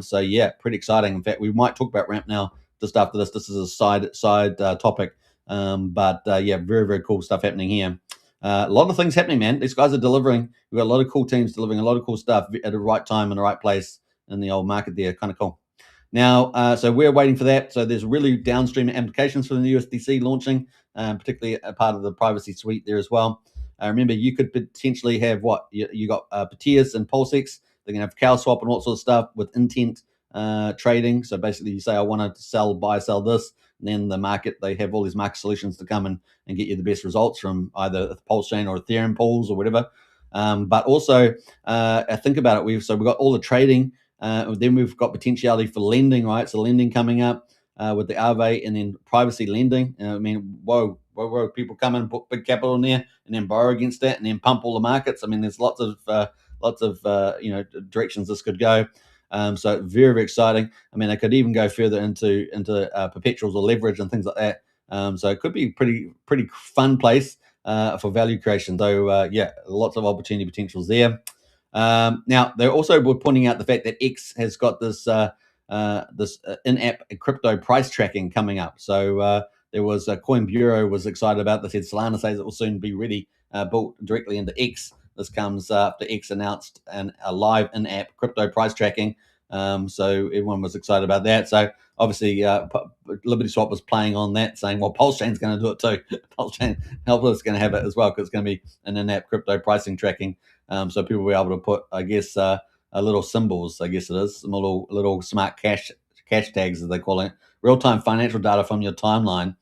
So yeah, pretty exciting. In fact, we might talk about Ramp now just after this. This is a side topic, but yeah, very, very cool stuff happening here. A lot of things happening, man. These guys are delivering. We've got a lot of cool teams delivering a lot of cool stuff at the right time and the right place in the old market there. Kind of cool. Now, so we're waiting for that. So there's really downstream applications for the USDC launching, particularly a part of the privacy suite there as well. Remember, you could potentially have you got Patias and Pulsex. They're going to have CowSwap and all sorts of stuff with intent trading. So basically, you say, I want to buy, sell this. And then the market, they have all these market solutions to come and get you the best results from either Pulsechain or Ethereum pools or whatever. But also, think about it. We've got all the trading. Then we've got potentiality for lending, right? So lending coming up with the Aave, and then privacy lending. Whoa, people come in and put big capital in there and then borrow against that and then pump all the markets. There's lots of directions this could go. So very, very exciting. They could even go further into perpetuals or leverage and things like that. So it could be pretty fun place for value creation. So yeah, lots of opportunity potentials there. Now they also were pointing out the fact that X has got this in-app crypto price tracking coming up. So there was Coin Bureau was excited about this. Said Solana says it will soon be ready, built directly into X. This comes after X announced a live in-app crypto price tracking. So everyone was excited about that. So obviously, LibertySwap was playing on that, saying, well, Pulsechain's going to do it too. Pulsechain is going to have it as well, because it's going to be an in-app crypto pricing tracking. So people will be able to put, I guess, a little symbols, I guess it is, some little smart cash tags, as they call it, real-time financial data from your timeline.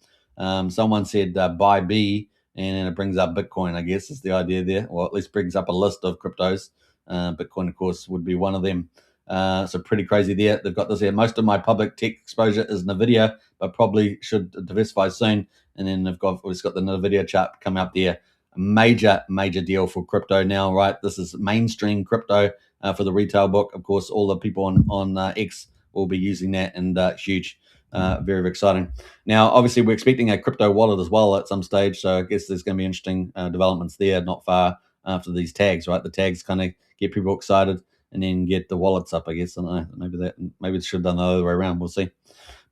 Someone said buy B, and then it brings up Bitcoin, I guess is the idea there, or at least brings up a list of cryptos. Bitcoin, of course, would be one of them. So pretty crazy there. They've got this here. Most of my public tech exposure is NVIDIA, but probably should diversify soon. And then we've got the NVIDIA chart come up there. A major deal for crypto now, right? This is mainstream crypto for the retail book. Of course, all the people on X will be using that, and huge. Very, very exciting. Now, obviously, we're expecting a crypto wallet as well at some stage. So I guess there's going to be interesting developments there not far after these tags, right? The tags kind of get people excited and then get the wallets up, I guess. I don't know. Maybe it should have done the other way around. We'll see.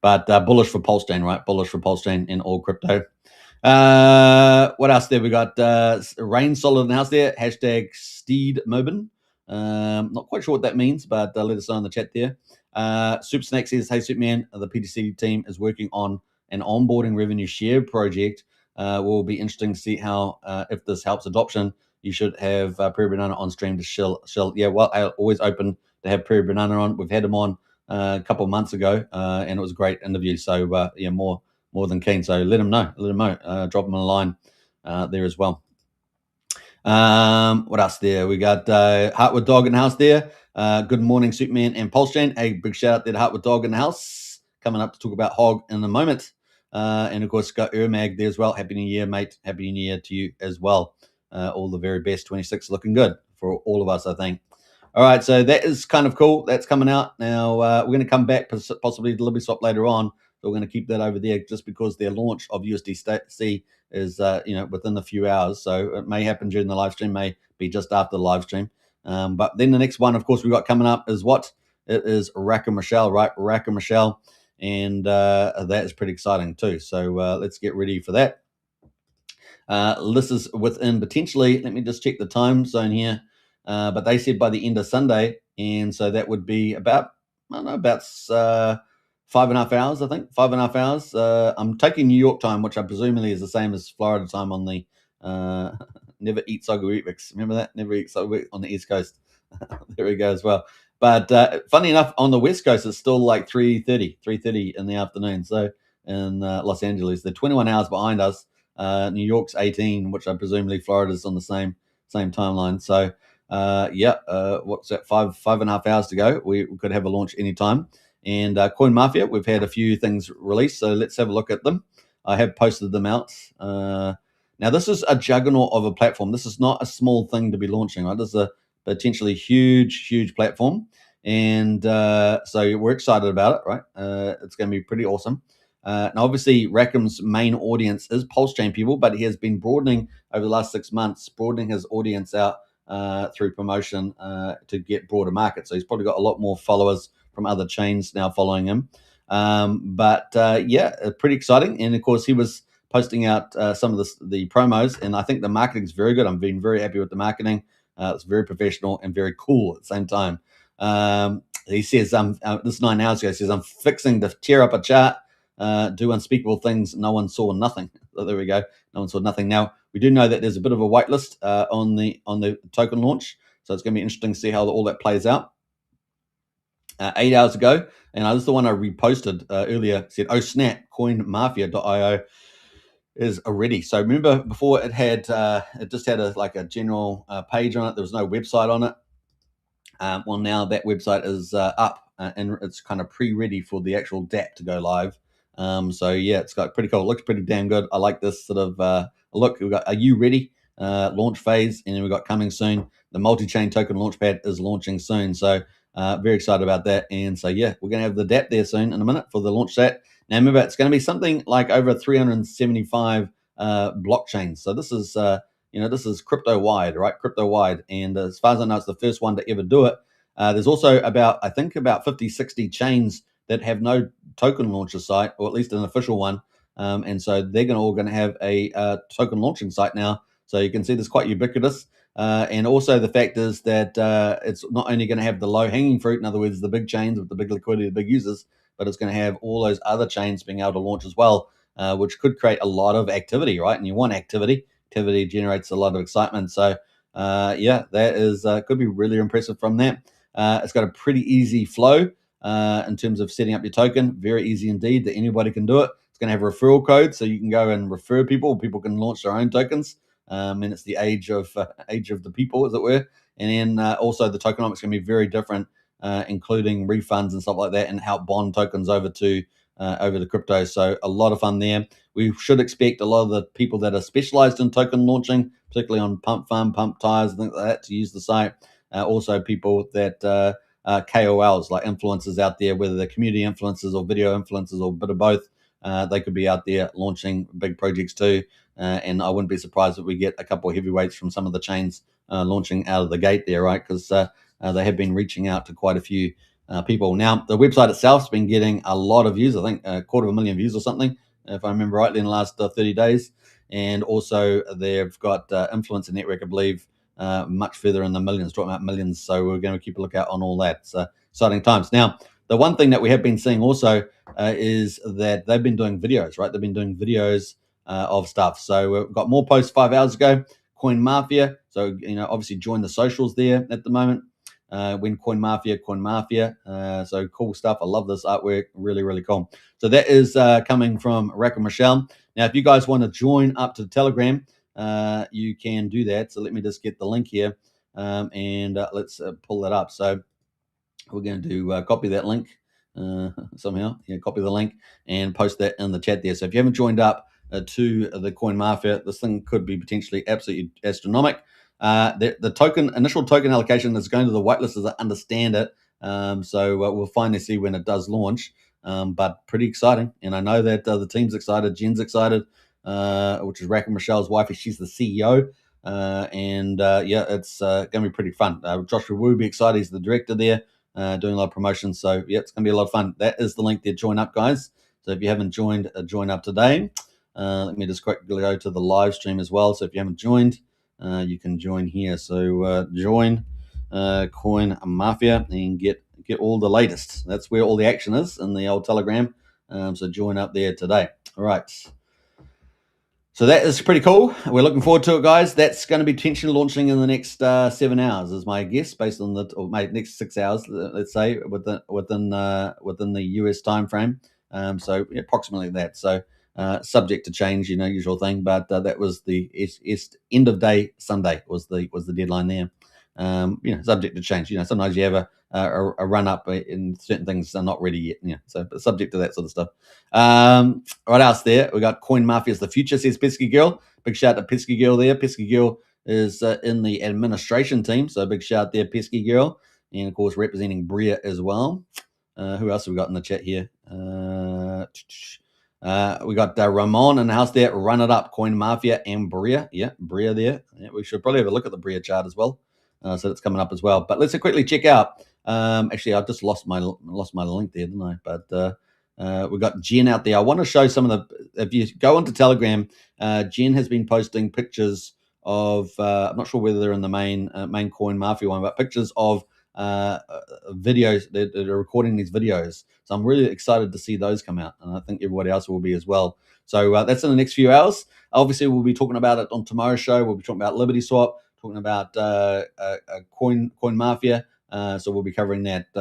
But bullish for Pulsechain, right? Bullish for Pulsechain in all crypto. What else there? We got Rain Solid in the house there. Hashtag Steed Mobin. Not quite sure what that means, but let us know in the chat there. Super Snake says, hey, Superman, the PTC team is working on an onboarding revenue share project. Will be interesting to see how, if this helps adoption, you should have Prairie Banana on stream to shill. Yeah, well, I'm always open to have Prairie Banana on. We've had him on a couple of months ago, and it was a great interview. So, yeah, more than keen. So let him know. Drop him a line there as well. What else there? We got Heartwood Dog in the house there. Good morning, Superman and Pulsechain. A big shout out there to Heartwood Dog in the house. Coming up to talk about Hog in a moment. And of course, got Ermag there as well. Happy New Year, mate. Happy New Year to you as well. All the very best. 26 looking good for all of us, I think. All right, so that is kind of cool. That's coming out. Now, we're going to come back possibly to LibertySwap later on. So we're going to keep that over there just because their launch of USDC is, within a few hours. So it may happen during the live stream, may be just after the live stream. But then the next one, of course, we've got coming up is what? It is Raka Michelle, right? Raka Michelle. And that is pretty exciting too. So let's get ready for that. This is within potentially, let me just check the time zone here. But they said by the end of Sunday. And so that would be about 5.5 hours, I think. 5.5 hours. I'm taking New York time, which I presumably is the same as Florida time on the Never Eat Sogu Weetabix. Remember that? Never Eat Sogu on the East Coast. There we go as well. But funny enough, on the West Coast, it's still like 3:30 in the afternoon. So in Los Angeles, they're 21 hours behind us. New York's 18, which I presumably Florida's on the same timeline. So what's that? 5.5 hours to go. We could have a launch anytime. And CoinMafia, we've had a few things released, so let's have a look at them. I have posted them out. Now, this is a juggernaut of a platform. This is not a small thing to be launching, right? This is a potentially huge platform. And so we're excited about it, right? It's going to be pretty awesome. Now, obviously, Rackham's main audience is Pulsechain people, but he has been broadening over the last 6 months, broadening his audience out through promotion to get broader market. So he's probably got a lot more followers from other chains now following him. Pretty exciting. And of course, he was posting out some of the promos, and I think the marketing is very good. I'm being very happy with the marketing. It's very professional and very cool at the same time. He says, this 9 hours ago, he says, I'm fixing to tear up a chart, do unspeakable things. No one saw nothing. So there we go. No one saw nothing. Now, we do know that there's a bit of a waitlist on the token launch. So it's going to be interesting to see how all that plays out. 8 hours ago, and this is the one I reposted earlier, said, oh snap, CoinMafia.io is already. So remember before it had, it just had a general page on it. There was no website on it. Well, now that website is up and it's kind of pre-ready for the actual DApp to go live. So yeah, it's got pretty cool. It looks pretty damn good. I like this sort of look. We've got, are you ready? Launch phase, and then we've got coming soon. The multi-chain token launchpad is launching soon. So very excited about that. And so, yeah, we're going to have the DApp there soon in a minute for the launch set. Now, remember, it's going to be something like over 375 blockchains. So this is, this is crypto-wide, right? Crypto-wide. And as far as I know, it's the first one to ever do it. There's also about 50, 60 chains that have no token launcher site, or at least an official one. And so they're all going to have a token launching site now. So you can see this quite ubiquitous. And also the fact is that it's not only going to have the low-hanging fruit, in other words, the big chains with the big liquidity, the big users, but it's going to have all those other chains being able to launch as well, which could create a lot of activity, right? And you want activity. Activity generates a lot of excitement. So yeah, that is could be really impressive from that. It's got a pretty easy flow in terms of setting up your token. Very easy indeed that anybody can do it. It's going to have a referral code, so you can go and refer people. People can launch their own tokens, and it's the age of the people, as it were. And then also the tokenomics is going to be very different, including refunds and stuff like that, and how bond tokens over to crypto. So a lot of fun there. We should expect a lot of the people that are specialized in token launching, particularly on Pump Farm, Pump Tires, and things like that, to use the site. Also people that KOLs, like influencers out there, whether they're community influencers or video influencers or a bit of both, they could be out there launching big projects too. And I wouldn't be surprised if we get a couple of heavyweights from some of the chains launching out of the gate there, right? Because they have been reaching out to quite a few people. Now, the website itself has been getting a lot of views, I think 250,000 views or something, if I remember rightly, in the last 30 days. And also they've got Influencer Network, I believe, much further in the millions, talking about millions. So we're going to keep a lookout on all that. It's exciting times. Now, the one thing that we have been seeing also is that they've been doing videos, right? They've been doing videos of stuff. So we've got more posts 5 hours ago. CoinMafia. So, obviously join the socials there at the moment. When CoinMafia. So cool stuff. I love this artwork. Really, really cool. So that is coming from Rack and Michelle. Now, if you guys want to join up to the Telegram, you can do that. So let me just get the link here, and let's pull that up. So we're going to copy that link somehow. Yeah, copy the link and post that in the chat there. So if you haven't joined up to the CoinMafia, this thing could be potentially absolutely astronomical. The initial token allocation is going to the whitelist, as I understand it. So we'll finally see when it does launch. But pretty exciting, and I know that the team's excited. Jen's excited, which is Rack and Michelle's wife. She's the CEO, and yeah, it's going to be pretty fun. Joshua Wu will be excited. He's the director there, doing a lot of promotions. So yeah, it's going to be a lot of fun. That is the link there. Join up, guys. So if you haven't joined, join up today. Let me just quickly go to the live stream as well. So if you haven't joined, you can join here. So join CoinMafia and get all the latest. That's where all the action is, in the old Telegram. So join up there today. All right. So that is pretty cool. We're looking forward to it, guys. That's going to be potentially launching in the next 7 hours, is my guess, based on next 6 hours, let's say, within the US time frame. So approximately that. So subject to change, usual thing. But that was the end of day Sunday was the deadline there. Subject to change. Sometimes you have a run up in certain things are not ready yet. So but subject to that sort of stuff. What else there? We got CoinMafia's the future, says Pesky Girl. Big shout to Pesky Girl there. Pesky Girl is in the administration team, so big shout there, Pesky Girl, and of course representing Bria as well. Who else have we got in the chat here? We got Ramon in the house there. Run it up, CoinMafia and Bria. Yeah, Bria there. Yeah, we should probably have a look at the Bria chart as well. So that's coming up as well. But let's quickly check out. Actually, I just lost my link there, didn't I? But we got Jen out there. I want to show some of the. If you go onto Telegram, Jen has been posting pictures of. I'm not sure whether they're in the main CoinMafia one, but pictures of videos that are recording these videos. So I'm really excited to see those come out, and I think everybody else will be as well. So that's in the next few hours. Obviously, we'll be talking about it on tomorrow's show. We'll be talking about LibertySwap, talking about CoinMafia. So we'll be covering that,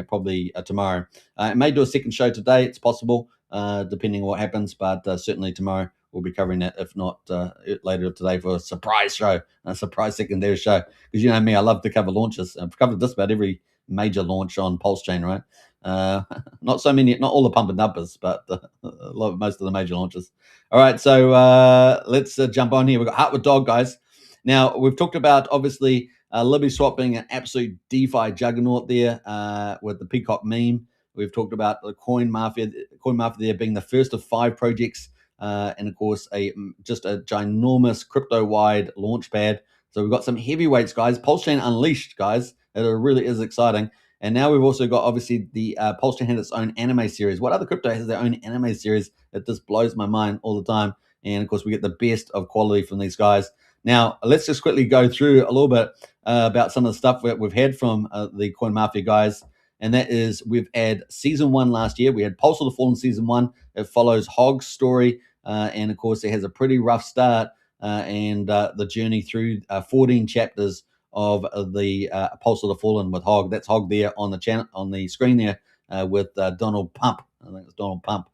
probably tomorrow. It may do a second show today. It's possible, depending on what happens. But certainly tomorrow we'll be covering that. If not later today for a surprise show, a surprise secondary show. Because you know me, I love to cover launches. I've covered just about every major launch on Pulsechain, right? Not so many, not all the pump and dumpers, but most of the major launches. All right, so let's jump on here. We've got Heart with Dog, guys. Now, we've talked about, obviously, LibertySwap being an absolute DeFi juggernaut there with the Peacock meme. We've talked about the CoinMafia there being the first of 5 projects, and, of course, just a ginormous crypto-wide launch pad. So we've got some heavyweights, guys. Pulsechain Unleashed, guys. It really is exciting. And now we've also got, obviously, the Pulsechain had its own anime series. What other crypto has their own anime series? It just blows my mind all the time. And, of course, we get the best of quality from these guys. Now, let's just quickly go through a little bit about some of the stuff that we've had from the CoinMafia guys. And that is, we've had Season 1 last year. We had Pulse of the Fallen Season 1. It follows Hog's story. And, of course, it has a pretty rough start. and the journey through 14 chapters of the Pulse of the Fallen with Hog. That's Hog there on the channel, on the screen there, with Donald Pump. I think it's Donald Pump.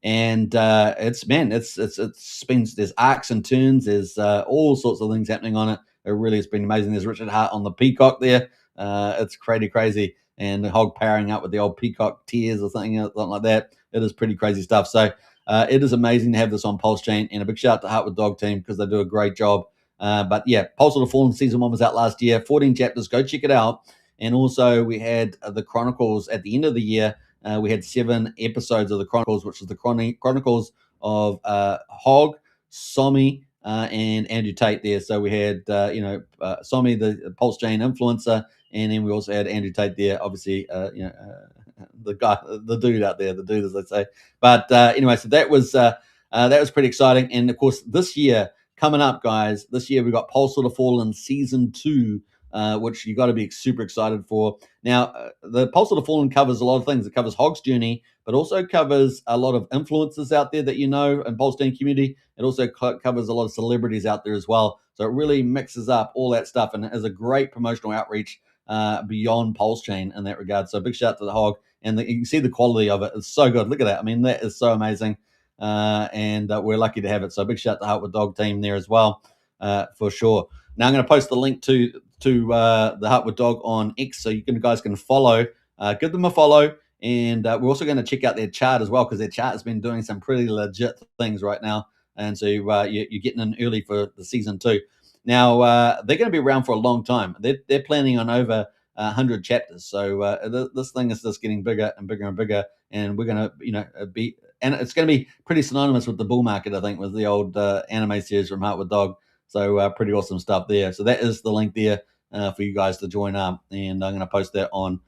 And it's been, there's arcs and turns, there's all sorts of things happening on it. It really has been amazing. There's Richard Hart on the Peacock there. It's crazy, and the Hog powering up with the old Peacock tears or something like that. It is pretty crazy stuff. So it is amazing to have this on Pulsechain, and a big shout out to Heart with Dog team because they do a great job. But yeah, Pulse of the Fallen season 1 was out last year, 14 chapters. Go check it out. And also we had the Chronicles at the end of the year. We had 7 episodes of the Chronicles, which is the Chronicles of Hog, Somi, and Andrew Tate there. So we had, Somi, the Pulsechain influencer, and then we also had Andrew Tate there, obviously, the guy, the dude out there, the dude, as they say. But anyway, so that was pretty exciting. And of course, this year coming up, guys, this year we got Pulse of the Fallen season 2. Which you got to be super excited for. Now, the Pulse of the Fallen covers a lot of things. It covers Hog's journey, but also covers a lot of influencers out there that you know in Pulsechain community. It also covers a lot of celebrities out there as well. So it really mixes up all that stuff and is a great promotional outreach beyond Pulsechain in that regard. So big shout out to the Hog. And you can see the quality of it. It's so good. Look at that. I mean, that is so amazing. And we're lucky to have it. So big shout out to the Heart with Dog team there as well, for sure. Now I'm going to post the link to the Heart with Dog on X, so you guys can follow. Give them a follow, and we're also going to check out their chart as well, because their chart has been doing some pretty legit things right now, and so you're getting in early for the season 2. Now they're going to be around for a long time. They're planning on over 100 chapters, so this thing is just getting bigger and bigger and bigger, and we're going to be, and it's going to be pretty synonymous with the bull market, I think, with the old anime series from Heart with Dog. So pretty awesome stuff there. So that is the link there for you guys to join up, and I'm going to post that on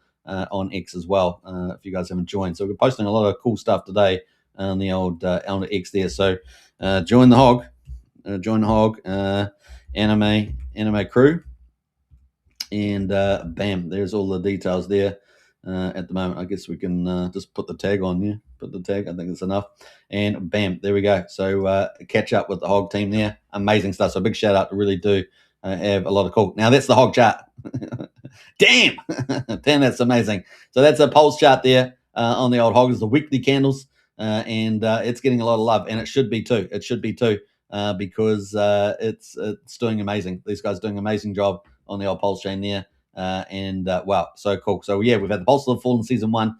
X as well if you guys haven't joined. So we're posting a lot of cool stuff today on the old X there. So join the Hog, anime crew, and bam, there's all the details there. At the moment, I guess we can just put the tag on. Yeah, put the tag. I think it's enough. And bam, there we go. So catch up with the Hog team there. Amazing stuff. So big shout out to really do have a lot of cool. Now that's the Hog chart. Damn, that's amazing. So that's a pulse chart there on the old Hog. Is the weekly candles, and it's getting a lot of love, and it should be too. It should be too, because it's doing amazing. These guys are doing an amazing job on the old Pulsechain there. Wow, so cool. So yeah, we've had the Pulse of the Fallen season 1,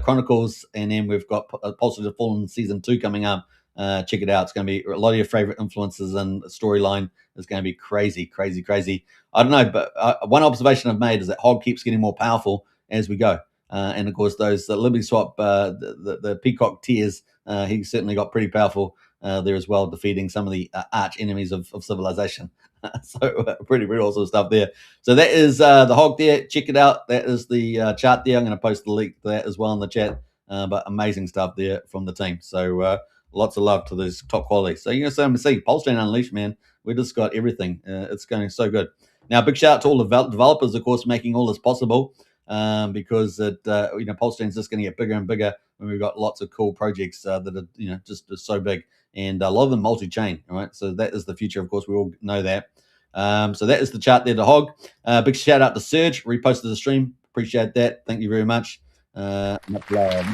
Chronicles, and then we've got Pulse of the Fallen season 2 coming up. Check it out. It's going to be a lot of your favorite influences, and the storyline is going to be crazy. I don't know, but one observation I've made is that Hog keeps getting more powerful as we go. And of course, those LibertySwap, the Peacock tiers, he certainly got pretty powerful there as well, defeating some of the arch enemies of civilization. So pretty awesome stuff there. So that is the Hog there. Check it out. That is the chart there. I'm going to post the link to that as well in the chat. But amazing stuff there from the team. So lots of love to this top quality. So you're going to see Pulsechain Unleashed, man. We just got everything. It's going so good. Now, big shout out to all the developers, of course, making all this possible. Because Pulsechain is just going to get bigger and bigger when we've got lots of cool projects that are just so big, and a lot of them multi-chain. All right, so that is the future. Of course, we all know that. So that is the chart there, the Hog. Big shout out to Serge, reposted the stream. Appreciate that. Thank you very much. Much love.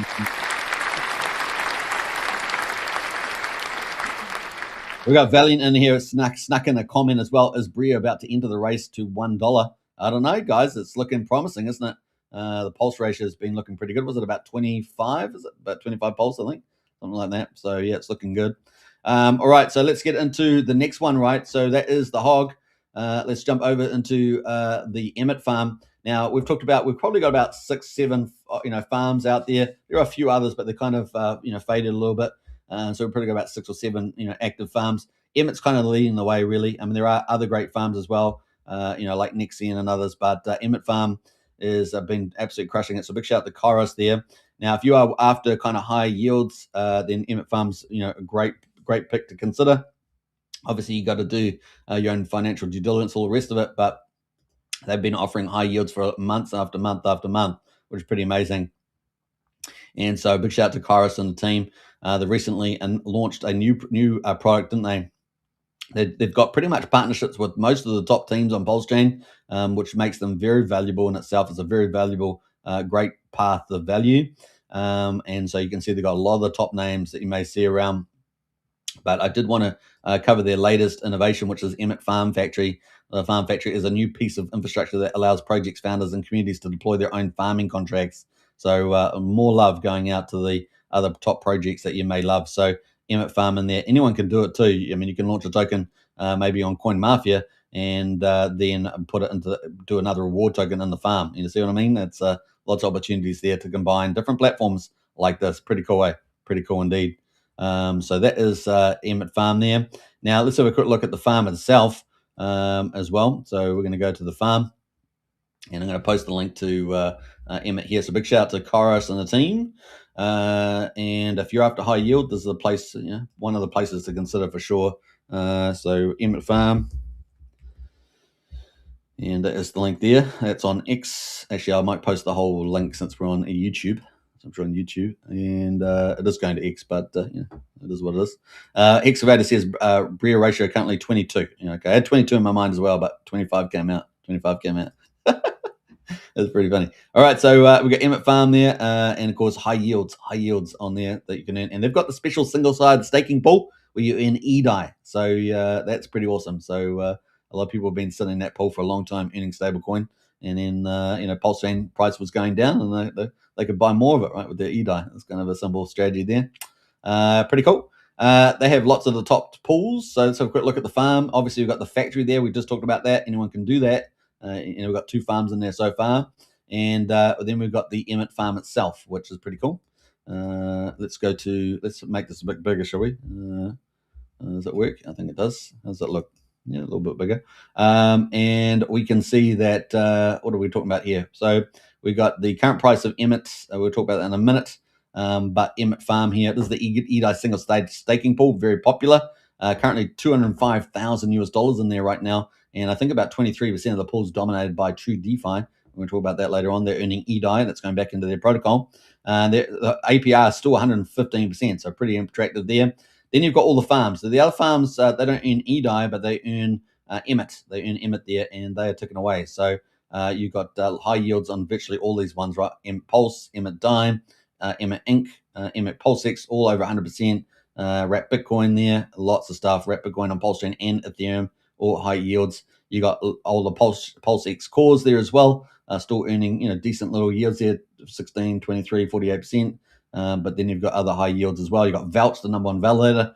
We got Valiant in here. Snuck in a comment as well. Is Bria about to enter the race to $1? I don't know, guys. It's looking promising, isn't it? The pulse ratio has been looking pretty good. Was it about 25? Is it about 25 pulse, I think? Something like that. So, yeah, it's looking good. All right, so let's get into the next one, right? So that is the Hog. Let's jump over into the Emit farm. Now, we've probably got about 6, 7, farms out there. There are a few others, but they're kind of, faded a little bit. So we've probably got about 6 or 7, active farms. Emit's kind of leading the way, really. I mean, there are other great farms as well, like Nexian and others, but Emit farm is been absolutely crushing it. So big shout out to Kairos there. Now, if you are after kind of high yields, then Emit farm's, a great pick to consider. Obviously, you got to do your own financial due diligence, all the rest of it, but they've been offering high yields for months after month after month, which is pretty amazing. And so big shout out to Kairos and the team. They recently launched a new product, didn't they? They've got pretty much partnerships with most of the top teams on Pulsechain, which makes them very valuable in itself. It's a very valuable, great path of value. And so you can see they've got a lot of the top names that you may see around. But I did want to cover their latest innovation, which is Emit Farm Factory. The Farm Factory is a new piece of infrastructure that allows projects, founders, and communities to deploy their own farming contracts. So more love going out to the other top projects that you may love. So Emit Farm in there, anyone can do it too. I mean, you can launch a token maybe on CoinMafia and then put it do another reward token in the farm. You see what I mean? It's lots of opportunities there to combine different platforms like this. Pretty cool, eh? Pretty cool indeed. So that is Emit Farm there. Now let's have a quick look at the farm itself as well. So we're going to go to the farm, and I'm going to post the link to Emit here. So big shout out to Koros and the team. And if you're after high yield, this is a place, one of the places to consider for sure. So Emit Farm. And that is the link there. That's on X. Actually, I might post the whole link since we're on YouTube. I'm sure on YouTube, and it is going to X, but it is what it is. Excavator says Brea ratio currently 22. Okay, I had 22 in my mind as well, but 25 came out. 25 came out. That's pretty funny. All right, so we've got Emit Farm there, and of course high yields on there that you can earn, and they've got the special single-sided staking pool where you earn EDI. So that's pretty awesome. So a lot of people have been sitting in that pool for a long time, earning stablecoin, and then Pulsechain price was going down, and they could buy more of it, right, with their EDI. It's kind of a simple strategy there. Pretty cool. They have lots of the top pools. So let's have a quick look at the farm. Obviously, we've got the factory there. We just talked about that. Anyone can do that. We've got 2 farms in there so far. And then we've got the Emit farm itself, which is pretty cool. Let's make this a bit bigger, shall we? Does it work? I think it does. How does it look? Yeah, a little bit bigger. And we can see that, what are we talking about here? So we've got the current price of Emit. We'll talk about that in a minute. But Emit Farm here, this is the EDI single stage staking pool, very popular. Currently $205,000 in there right now. And I think about 23% of the pool is dominated by True DeFi. We're going to talk about that later on. They're earning EDI that's going back into their protocol. The APR is still 115%, so pretty attractive there. Then you've got all the farms. So the other farms, they don't earn EDI, but they earn Emit. They earn Emit there, and they are ticking away. So you've got high yields on virtually all these ones, right? Emit Pulse, Emit Dime, Emit Inc., Emit Pulsex, all over 100%. Wrap Bitcoin there, lots of stuff. Wrap Bitcoin on Pulsechain and Ethereum, all high yields. You got all the Pulsex cores there as well, still earning decent little yields there, 16, 23, 48%. But then you've got other high yields as well. You've got Vouch, the number one validator,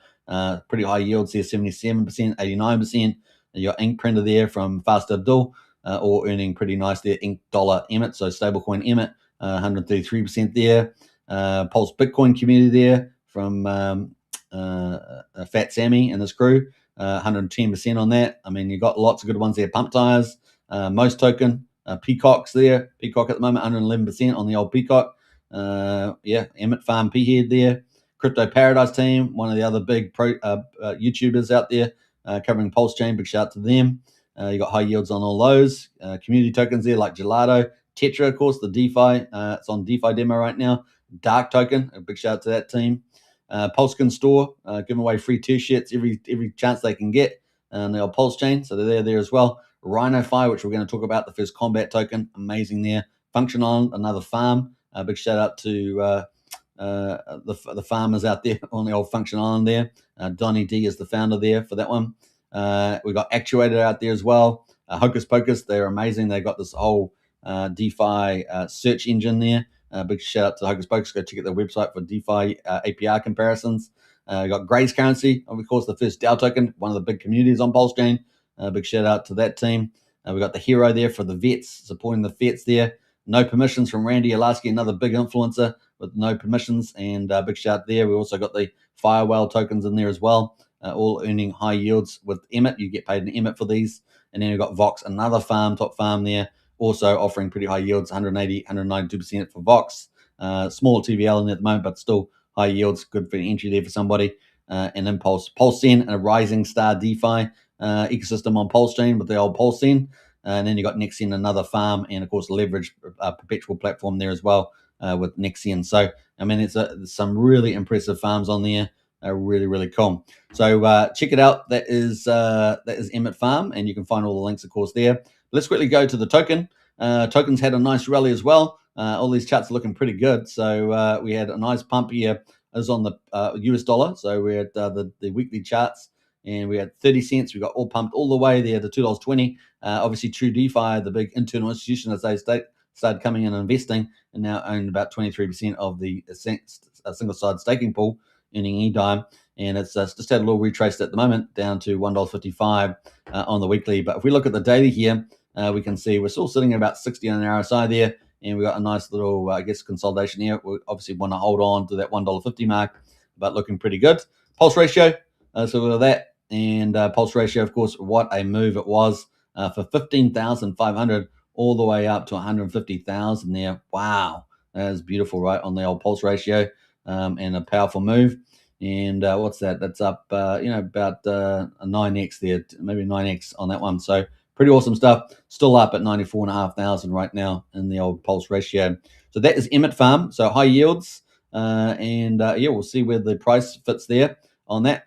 pretty high yields here, 77%, 89%. You got Ink Printer there from Fast Abdul, all earning pretty nice there. Ink Dollar Emit, so stablecoin Emit, 133% there. Pulse Bitcoin community there from Fat Sammy and his crew, 110% on that. I mean, you've got lots of good ones there. Pump Tires, Most Token, Peacock's there. Peacock at the moment, 111% on the old Peacock. Emit Farm P-Head there. Crypto Paradise team, one of the other big YouTubers out there covering Pulsechain. Big shout out to them. You got high yields on all those. Community tokens there like Gelato. Tetra, of course, the DeFi. It's on DeFi demo right now. Dark Token, a big shout out to that team. Pulsechain Store, giving away free T-shirts every chance they can get on the old Pulsechain. So they're there as well. Rhino Fi, which we're going to talk about, the first combat token. Amazing there. Function Island, another farm. Big shout out to the farmers out there on the old Function Island there. Donnie D is the founder there for that one. We've got Actuator out there as well. Hocus Pocus, they're amazing. They got this whole DeFi search engine there. Big shout out to Hocus Pocus. Go check out their website for DeFi APR comparisons. We got Grace Currency, of course, the first DAO token, one of the big communities on Pulsechain. Big shout out to that team. We got the hero there for the vets, supporting the vets there. No permissions from Randy Alaski, another big influencer with no permissions, and big shout there. We also got the Firewall tokens in there as well, all earning high yields with Emit. You get paid an Emit for these. And then we've got Vox, another top farm there, also offering pretty high yields, 180, 192% for Vox. Small TVL in at the moment, but still high yields, good for entry there for somebody. And Impulse, Pulsechain, a rising star DeFi ecosystem on Pulsechain with the old Pulsechain. And then you got Nexian, another farm, and of course Leverage, perpetual platform there as well with Nexian. So I mean, it's some really impressive farms on there. Really, really cool. So check it out. That is Emit Farm, and you can find all the links, of course, there. Let's quickly go to the token. Token's had a nice rally as well. All these charts are looking pretty good. So we had a nice pump here. It was on the US dollar. So we had the weekly charts, and we had 30 cents. We got all pumped all the way there to $2.20. Obviously, True DeFi, the big internal institution, as they started coming in and investing, and now own about 23% of the single side staking pool, earning eDime. And it's just had a little retraced at the moment, down to $1.55 on the weekly. But if we look at the daily here, we can see we're still sitting at about 60 on the RSI there, and we got a nice little, consolidation here. We obviously want to hold on to that $1.50 mark, but looking pretty good. Pulse ratio, so look at that. And pulse ratio, of course, what a move it was for 15,500 all the way up to 150,000 there. Wow, that is beautiful, right, on the old pulse ratio, and a powerful move. And what's that? That's up, about a 9x there, maybe 9x on that one. So pretty awesome stuff. Still up at 94,500 right now in the old pulse ratio. So that is Emit Farm. So high yields, and we'll see where the price fits there on that.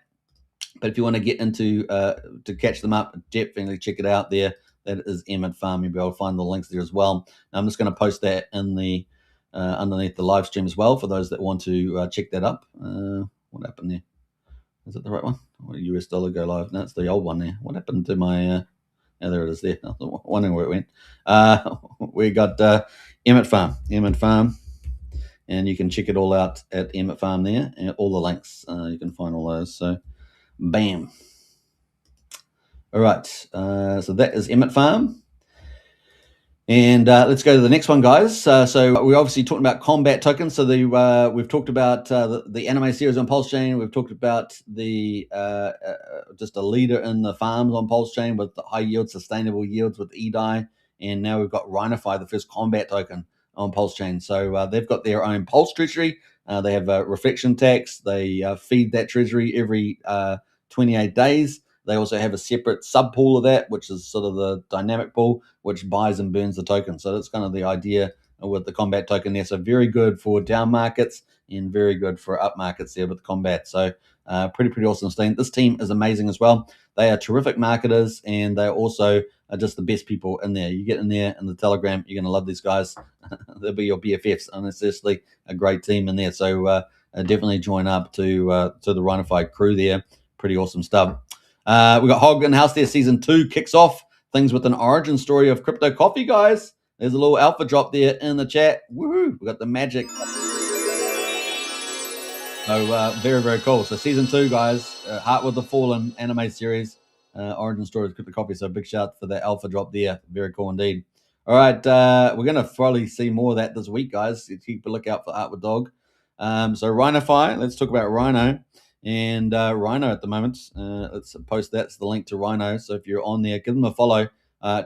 But if you want to get into to catch them up, definitely check it out there. That is Emit Farm. You'll be able to find the links there as well. Now, I'm just going to post that in the underneath the live stream as well for those that want to check that up. What happened there? Is it the right one? US dollar go live. No, it's the old one there. What happened to my... there it is there. I was wondering where it went. We got Emit Farm. And you can check it all out at Emit Farm there. And all the links. You can find all those. So, bam. All right. So that is Emit Farm. And let's go to the next one, guys. So we're obviously talking about combat tokens. So we've talked about the anime series on Pulsechain. We've talked about the just a leader in the farms on Pulsechain with the high yield, sustainable yields with eDai. And now we've got Rhino, the first combat token on Pulsechain. So they've got their own Pulse treasury. They have a reflection tax. They feed that treasury every 28 days. They also have a separate sub pool of that, which is sort of the dynamic pool, which buys and burns the token. So that's kind of the idea with the combat token there. So very good for down markets and very good for up markets there with the combat. So pretty awesome team. This team is amazing as well. They are terrific marketers, and they also are just the best people in there. You get in there in the Telegram, you're going to love these guys. They'll be your BFFs, and it's just a great team in there. So definitely join up to the Rhino crew there. Pretty awesome stuff. We got Hog in house there. Season 2 kicks off. Things with an origin story of crypto coffee, guys. There's a little alpha drop there in the chat. Woohoo! We got the magic. So very cool. So season 2, guys. Heart with the Fallen anime series. Origin story of crypto coffee. So big shout for that alpha drop there. Very cool indeed. All right, we're gonna probably see more of that this week, guys. Keep a lookout for Art with Dog. So Rhino. Let's talk about Rhino. And Rhino at the moment, let's post that's the link to Rhino. So if you're on there, give them a follow.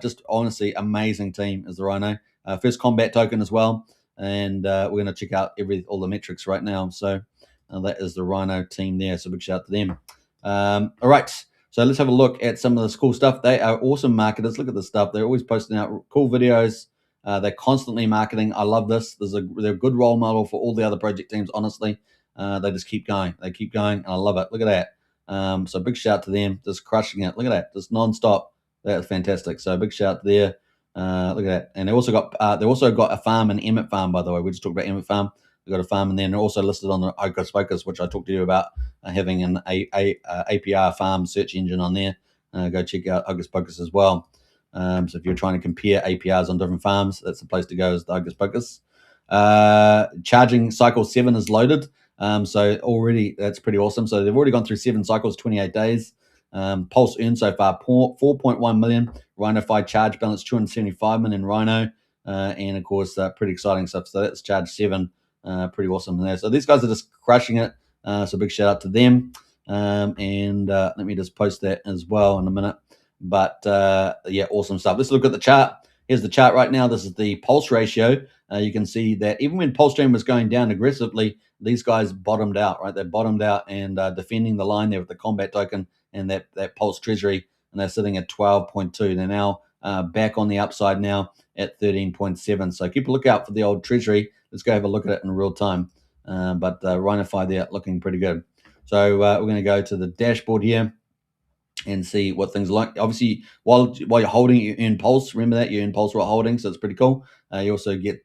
Just honestly, amazing team is the Rhino. First combat token as well. And we're going to check out all the metrics right now. So that is the Rhino team there. So big shout out to them. All right. So let's have a look at some of this cool stuff. They are awesome marketers. Look at this stuff. They're always posting out cool videos. They're constantly marketing. I love this. They're a good role model for all the other project teams, honestly. They just keep going. They keep going, and I love it. Look at that. So big shout to them, just crushing it. Look at that, just non-stop. That's fantastic. So big shout there. Look at that. And they also got a farm in Emit Farm, by the way. We just talked about Emit Farm. They've got a farm in there, and they're also listed on the Hocus Pocus, which I talked to you about, having an APR farm search engine on there. Go check out Hocus Pocus as well. So if you're trying to compare APRs on different farms, that's the place to go, is the Hocus Pocus. Charging cycle 7 is loaded. So already that's pretty awesome. So they've already gone through 7 cycles, 28 days. Pulse earned so far 4.1 million. Rhino charge balance 275 million Rhino, and of course pretty exciting stuff. So that's charge 7, pretty awesome there. So these guys are just crushing it. So big shout out to them. And let me just post that as well in a minute. But awesome stuff. Let's look at the chart. Here's the chart right now. This is the pulse ratio. You can see that even when Pulsechain was going down aggressively, these guys bottomed out, right? They bottomed out and defending the line there with the combat token and that Pulse treasury, and they're sitting at 12.2. They're now back on the upside now at 13.7. So keep a lookout for the old treasury. Let's go have a look at it in real time. But Rhino there looking pretty good. So we're going to go to the dashboard here and see what things are like. Obviously, while you're holding, you earn Pulse. Remember that you earn Pulse while holding, so it's pretty cool. You also get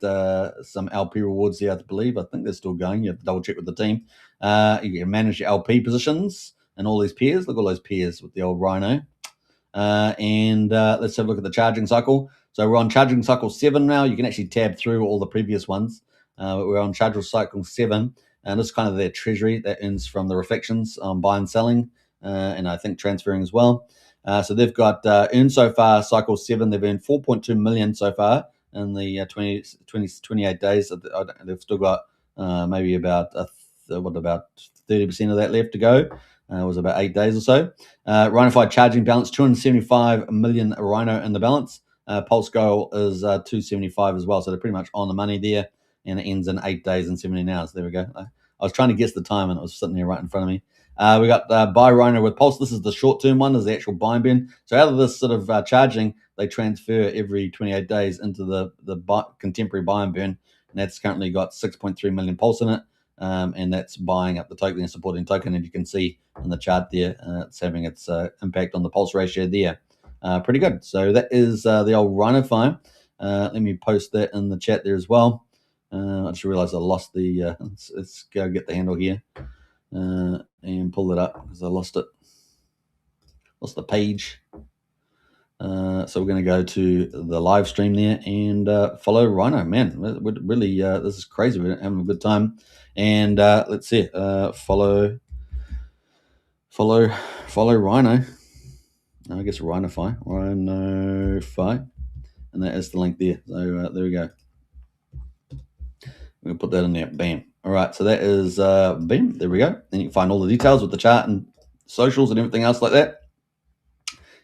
some LP rewards here, I believe. I think they're still going. You have to double check with the team. You can manage your LP positions and all these pairs. Look at all those pairs with the old Rhino. And let's have a look at the charging cycle. So we're on charging cycle 7 now. You can actually tab through all the previous ones, but we're on charging cycle 7. And this is kind of their treasury that earns from the reflections on buy and selling, and I think transferring as well. So they've got earned so far, cycle 7, they've earned 4.2 million so far in the 28 days. They've still got maybe about, about 30% of that left to go. It was about 8 days or so. Rhinofi charging balance, 275 million Rhino in the balance. Pulse goal is 275 as well. So they're pretty much on the money there. And it ends in 8 days and 17 hours. There we go. I was trying to guess the time and it was sitting there right in front of me. We got buy Rhino with Pulse. This is the short-term one. This is the actual buy and burn. So out of this sort of charging, they transfer every 28 days into the contemporary buy and burn. And that's currently got 6.3 million Pulse in it. And that's buying up the token and supporting token. And you can see in the chart there, it's having its impact on the Pulse ratio there. Pretty good. So that is the old Rhinofi. Let me post that in the chat there as well. I just realized I lost the, let's go get the handle here and pull it up because I lost it. Lost the page. So we're going to go to the live stream there and follow Rhino. Man, really, this is crazy. We're having a good time. And let's see, follow Rhino. I guess Rhinofi. And that is the link there. So there we go. We're going to put that in there. Bam. All right. So that is, bam. There we go. Then you can find all the details with the chart and socials and everything else like that.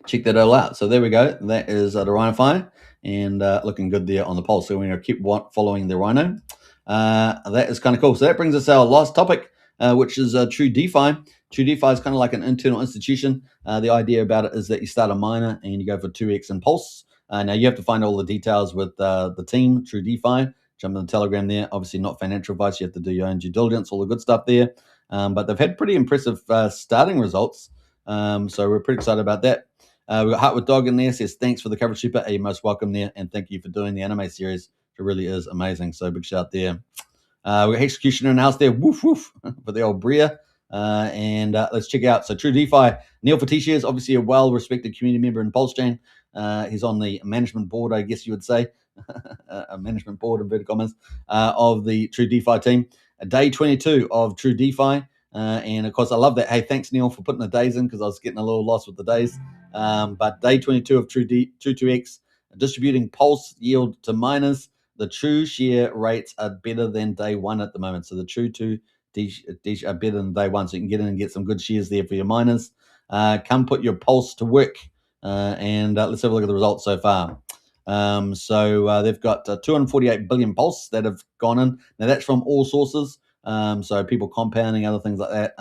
Check that all out. So there we go. That is the Rhinofi and looking good there on the Pulse. So we're going to keep following the Rhino. That is kind of cool. So that brings us our last topic, which is True DeFi. True DeFi is kind of like an internal institution. The idea about it is that you start a miner and you go for 2x in Pulse. Now you have to find all the details with the team, True DeFi. Jump in the Telegram there. Obviously not financial advice. You have to do your own due diligence, all the good stuff there. But they've had pretty impressive starting results. So we're pretty excited about that. We've got Heart with Dog in there. Says, thanks for the coverage, Super. You're most welcome there. And thank you for doing the anime series. It really is amazing. So big shout there. We got Executioner in the house there. Woof, woof. For the old Bria. And let's check out. So True DeFi. Neil Fatisha is obviously a well-respected community member in Pulsechain. He's on the management board, I guess you would say. A management board, inverted commas, of the True DeFi team. Day 22 of True DeFi. And of course, I love that. Hey, thanks, Neil, for putting the days in because I was getting a little lost with the days. But day 22 of True 2x, distributing Pulse yield to miners. The True share rates are better than day 1 at the moment. So the True 2 are better than day 1. So you can get in and get some good shares there for your miners. Come put your Pulse to work. And let's have a look at the results so far. So they've got 248 billion Pulse that have gone in. Now that's from all sources. So people compounding, other things like that,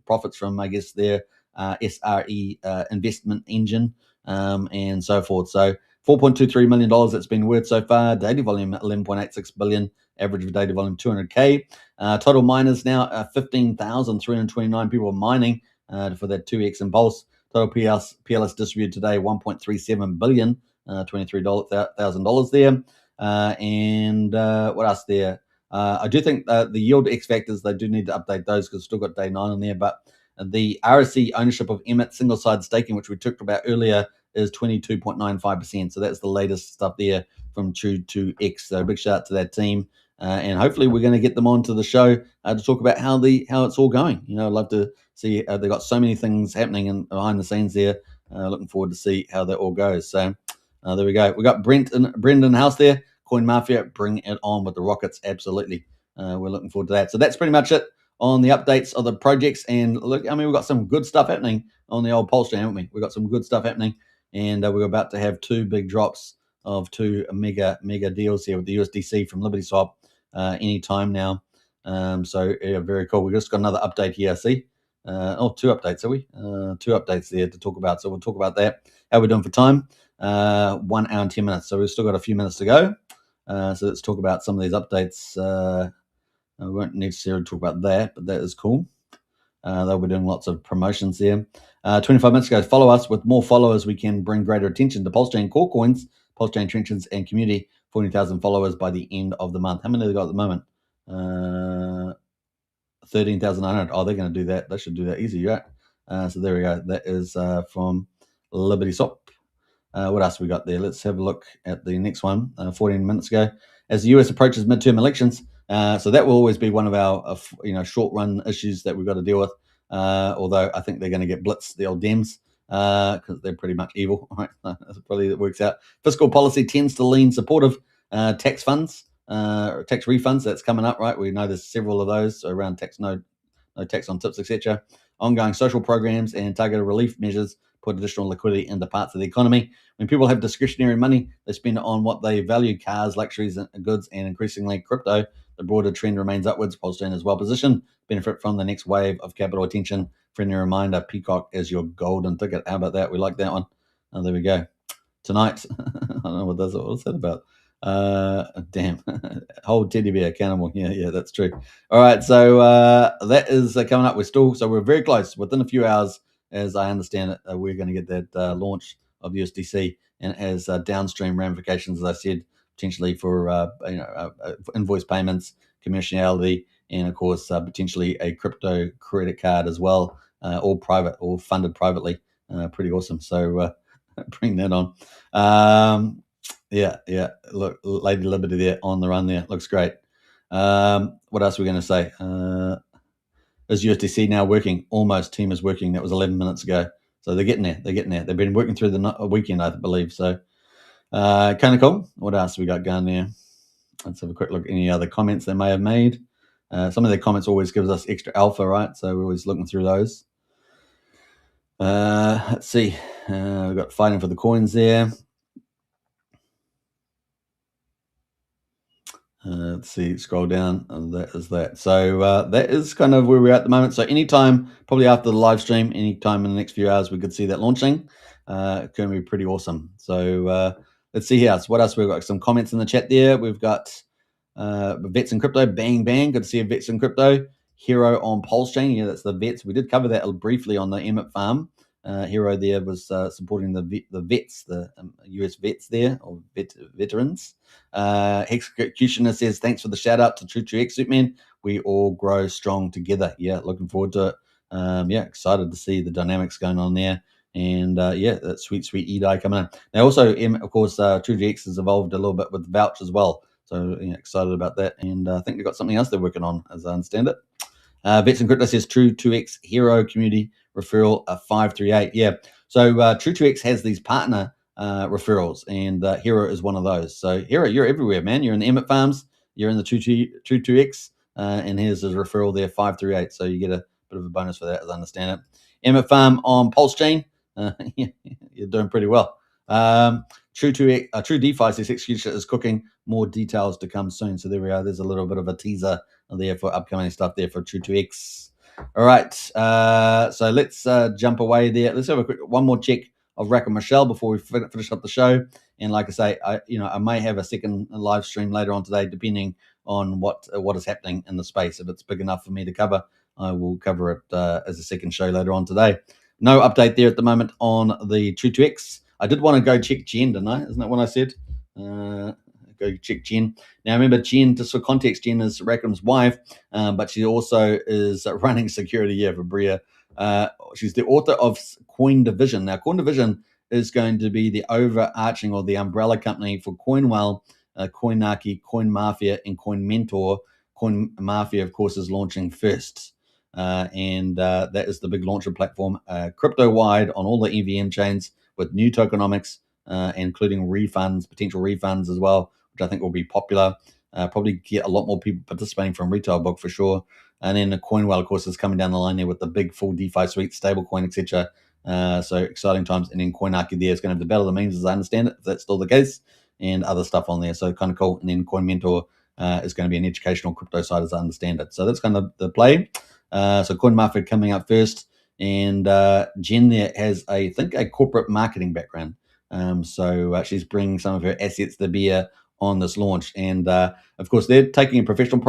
profits from, I guess, their SRE investment engine, and so forth. So $4.23 million that's been worth so far. Daily volume 11.86 billion. Average of daily volume 200K. Total miners now 15,329 people mining for that 2x in Pulse. Total PLS distributed today 1.37 billion, $23,000 there. And what else there? I do think the yield X factors, they do need to update those because still got day 9 in there. But the RSC ownership of Emit single side staking, which we talked about earlier, is 22.95%. So that's the latest stuff there from True 2x. So big shout out to that team. And hopefully we're going to get them onto the show to talk about how it's all going. You know, I'd love to see, they've got so many things happening behind the scenes there. Looking forward to see how that all goes. So there we go. We got Brendan House there. CoinMafia, bring it on with the rockets. Absolutely. We're looking forward to that. So that's pretty much it on the updates of the projects. And look, I mean, we've got some good stuff happening on the old Pulsechain, haven't we? We've got some good stuff happening. And we're about to have 2 big drops of 2 mega deals here with the USDC from LibertySwap anytime now. So yeah, very cool. We just got another update here, I see. 2 updates, are we? 2 updates there to talk about. So we'll talk about that. How we're doing for time. 1 hour and 10 minutes. So we've still got a few minutes to go. So let's talk about some of these updates. I won't necessarily talk about that, but that is cool. They'll be doing lots of promotions there. 25 minutes ago, follow us. With more followers, we can bring greater attention to Pulsechain core coins, Pulsechain trenches, and community. 40,000 followers by the end of the month. How many have they got at the moment? 13,900. Oh, they're going to do that. They should do that easy, right? So there we go. That is from LibertySwap. What else we got there? Let's have a look at the next one. 14 minutes ago, as the US approaches midterm elections, so that will always be one of our short run issues that we've got to deal with. Although I think they're going to get blitzed, the old Dems, because they're pretty much evil. Right? That's probably that works out. Fiscal policy tends to lean supportive. Tax funds, tax refunds, that's coming up, right? We know there's several of those around tax, no tax on tips, etc. Ongoing social programs and targeted relief measures put additional liquidity into parts of the economy. When people have discretionary money, they spend it on what they value: cars, luxuries, goods, and increasingly crypto. The broader trend remains upwards. Pulsechain is well positioned, benefit from the next wave of capital attention. Friendly reminder: Peacock is your golden ticket. How about that? We like that one. Oh, there we go. Tonight, I don't know what's that about. Damn, hold teddy bear accountable. Yeah, that's true. All right, so that is coming up. We're very close. Within a few hours, as I understand it, we're going to get that launch of USDC, and as downstream ramifications, as I said, potentially for invoice payments, commerciality, and of course potentially a crypto credit card as well, all private, all funded privately. Pretty awesome. So bring that on. Yeah. Look, Lady Liberty there on the run there. Looks great. What else are we going to say? Is USDC now working? Almost. Team is working. That was 11 minutes ago. So they're getting there. They've been working through the weekend, I believe. So kind of cool. What else we got going there? Let's have a quick look. Any other comments they may have made? Some of their comments always gives us extra alpha, right? So we're always looking through those. Let's see. We've got fighting for the coins there. Let's see, scroll down, and that is that. So that is kind of where we're at the moment. So anytime, probably after the live stream, anytime in the next few hours, we could see that launching. It's going to be pretty awesome. So let's see here. So what else? We've got some comments in the chat there. We've got Vets in Crypto, bang. Good to see a Vets in Crypto. Hero on Pulsechain. Yeah, that's the Vets. We did cover that briefly on the Emit farm. Hero there was supporting the vets, the US vets there, or veterans. Executioner says, thanks for the shout out to True Suitman. We all grow strong together. Yeah, looking forward to it. Excited to see the dynamics going on there. And that sweet EDI coming in. Now also, of course, TrueGX has evolved a little bit with Vouch as well. So excited about that. And I think they've got something else they're working on, as I understand it. Vets in Crypto says True2X Hero Community Referral 538. Yeah. So True2X has these partner referrals, and Hero is one of those. So Hero, you're everywhere, man. You're in the Emit farms, you're in the True2X, and here's his referral there, 538. So you get a bit of a bonus for that, as I understand it. Emit farm on Pulsechain, you're doing pretty well. True DeFi says execution is cooking. More details to come soon. So there we are. There's a little bit of a teaser there for upcoming stuff there for True2X. All right. So let's jump away there. Let's have one more check of Rack and Michelle before we finish up the show. And like I say, I may have a second live stream later on today, depending on what is happening in the space. If it's big enough for me to cover, I will cover it as a second show later on today. No update there at the moment on the True2X. I did want to go check Jen, didn't I? Isn't that what I said? Go check Jen. Now, remember, Jen, just for context, Jen is Rackham's wife, but she also is running security here for Bria. She's the author of Coin Division. Now, Coin Division is going to be the overarching or the umbrella company for CoinWell, CoinArchy, CoinMafia, and CoinMentor. CoinMafia, of course, is launching first. And that is the big launcher platform, crypto-wide on all the EVM chains with new tokenomics, including potential refunds as well, which I think will be popular. Probably get a lot more people participating from retail book for sure. And then the CoinWell, of course, is coming down the line there with the big full DeFi suite, stablecoin, etc. So exciting times. And then CoinArchy there is going to have the battle of the memes, as I understand it, if that's still the case, and other stuff on there. So kind of cool. And then CoinMentor is going to be an educational crypto side, as I understand it. So that's kind of the play. So CoinMafia coming up first. And Jen there has, I think, a corporate marketing background. So she's bringing some of her assets to bear on this launch. And of course, they're taking a professional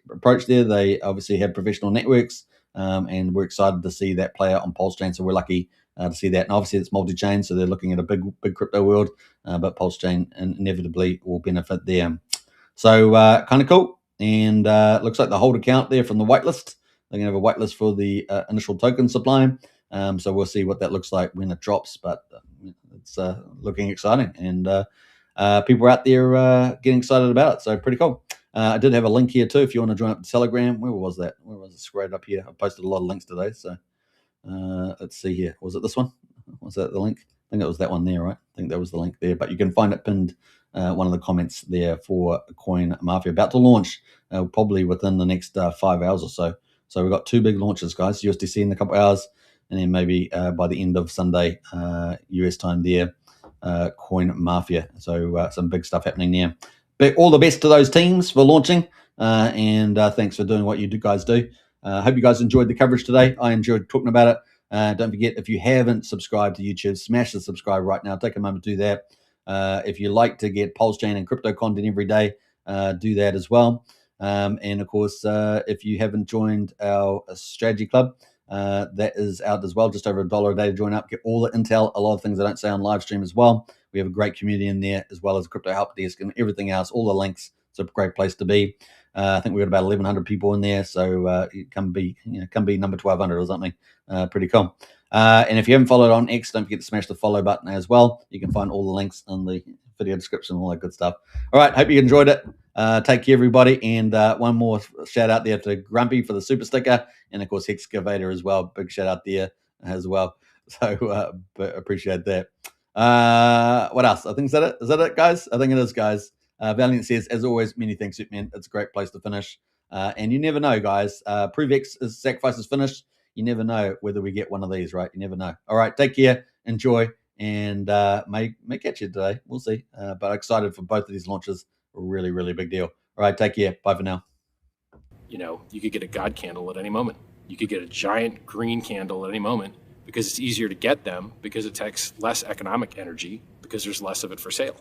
approach there. They obviously have professional networks and we're excited to see that play out on Pulsechain. So we're lucky to see that. And obviously it's multi-chain, so they're looking at a big crypto world, but Pulsechain inevitably will benefit there. So kind of cool. And looks like the hold account there from the whitelist. They're going to have a whitelist for the initial token supply. So we'll see what that looks like when it drops, but it's looking exciting. And people are out there getting excited about it. So pretty cool. I did have a link here too if you want to join up to Telegram. Where was that? Where was it? Scrolling up here. I posted a lot of links today. So let's see here. Was it this one? Was that the link? I think it was that one there, right? I think that was the link there. But you can find it pinned one of the comments there for CoinMafia. About to launch probably within the next 5 hours or so. So we've got 2 big launches, guys. USDC in a couple of hours, and then maybe by the end of Sunday, US time there, CoinMafia. So some big stuff happening there. But all the best to those teams for launching, and thanks for doing what you guys do. Hope you guys enjoyed the coverage today. I enjoyed talking about it. Don't forget, if you haven't subscribed to YouTube, smash the subscribe right now. Take a moment to do that. If you like to get Pulsechain and crypto content every day, do that as well. And of course, if you haven't joined our strategy club, that is out as well, just over $1 a day to join up, get all the intel, a lot of things I don't say on live stream as well. We have a great community in there, as well as crypto help desk and everything else, all the links. It's a great place to be. I think we've got about 1,100 people in there, so come be number 1,200 or something. Pretty cool. And if you haven't followed on X, don't forget to smash the follow button as well. You can find all the links in the video description, all that good stuff. All right, hope you enjoyed it. Take care, everybody. And one more shout out there to Grumpy for the super sticker, and of course Hexcavator as well. Big shout out there as well. So appreciate that. What else? I think is that it, guys? I think it is, guys. Valiant says, as always, many thanks, Superman. It's a great place to finish. And you never know, guys. ProveX sacrifice is finished. You never know whether we get one of these, right? You never know. All right, take care, enjoy, and may catch you today. We'll see. But excited for both of these launches. Really, really big deal. All right, take care. Bye for now.
You know, you could get a God candle at any moment. You could get a giant green candle at any moment because it's easier to get them because it takes less economic energy because there's less of it for sale.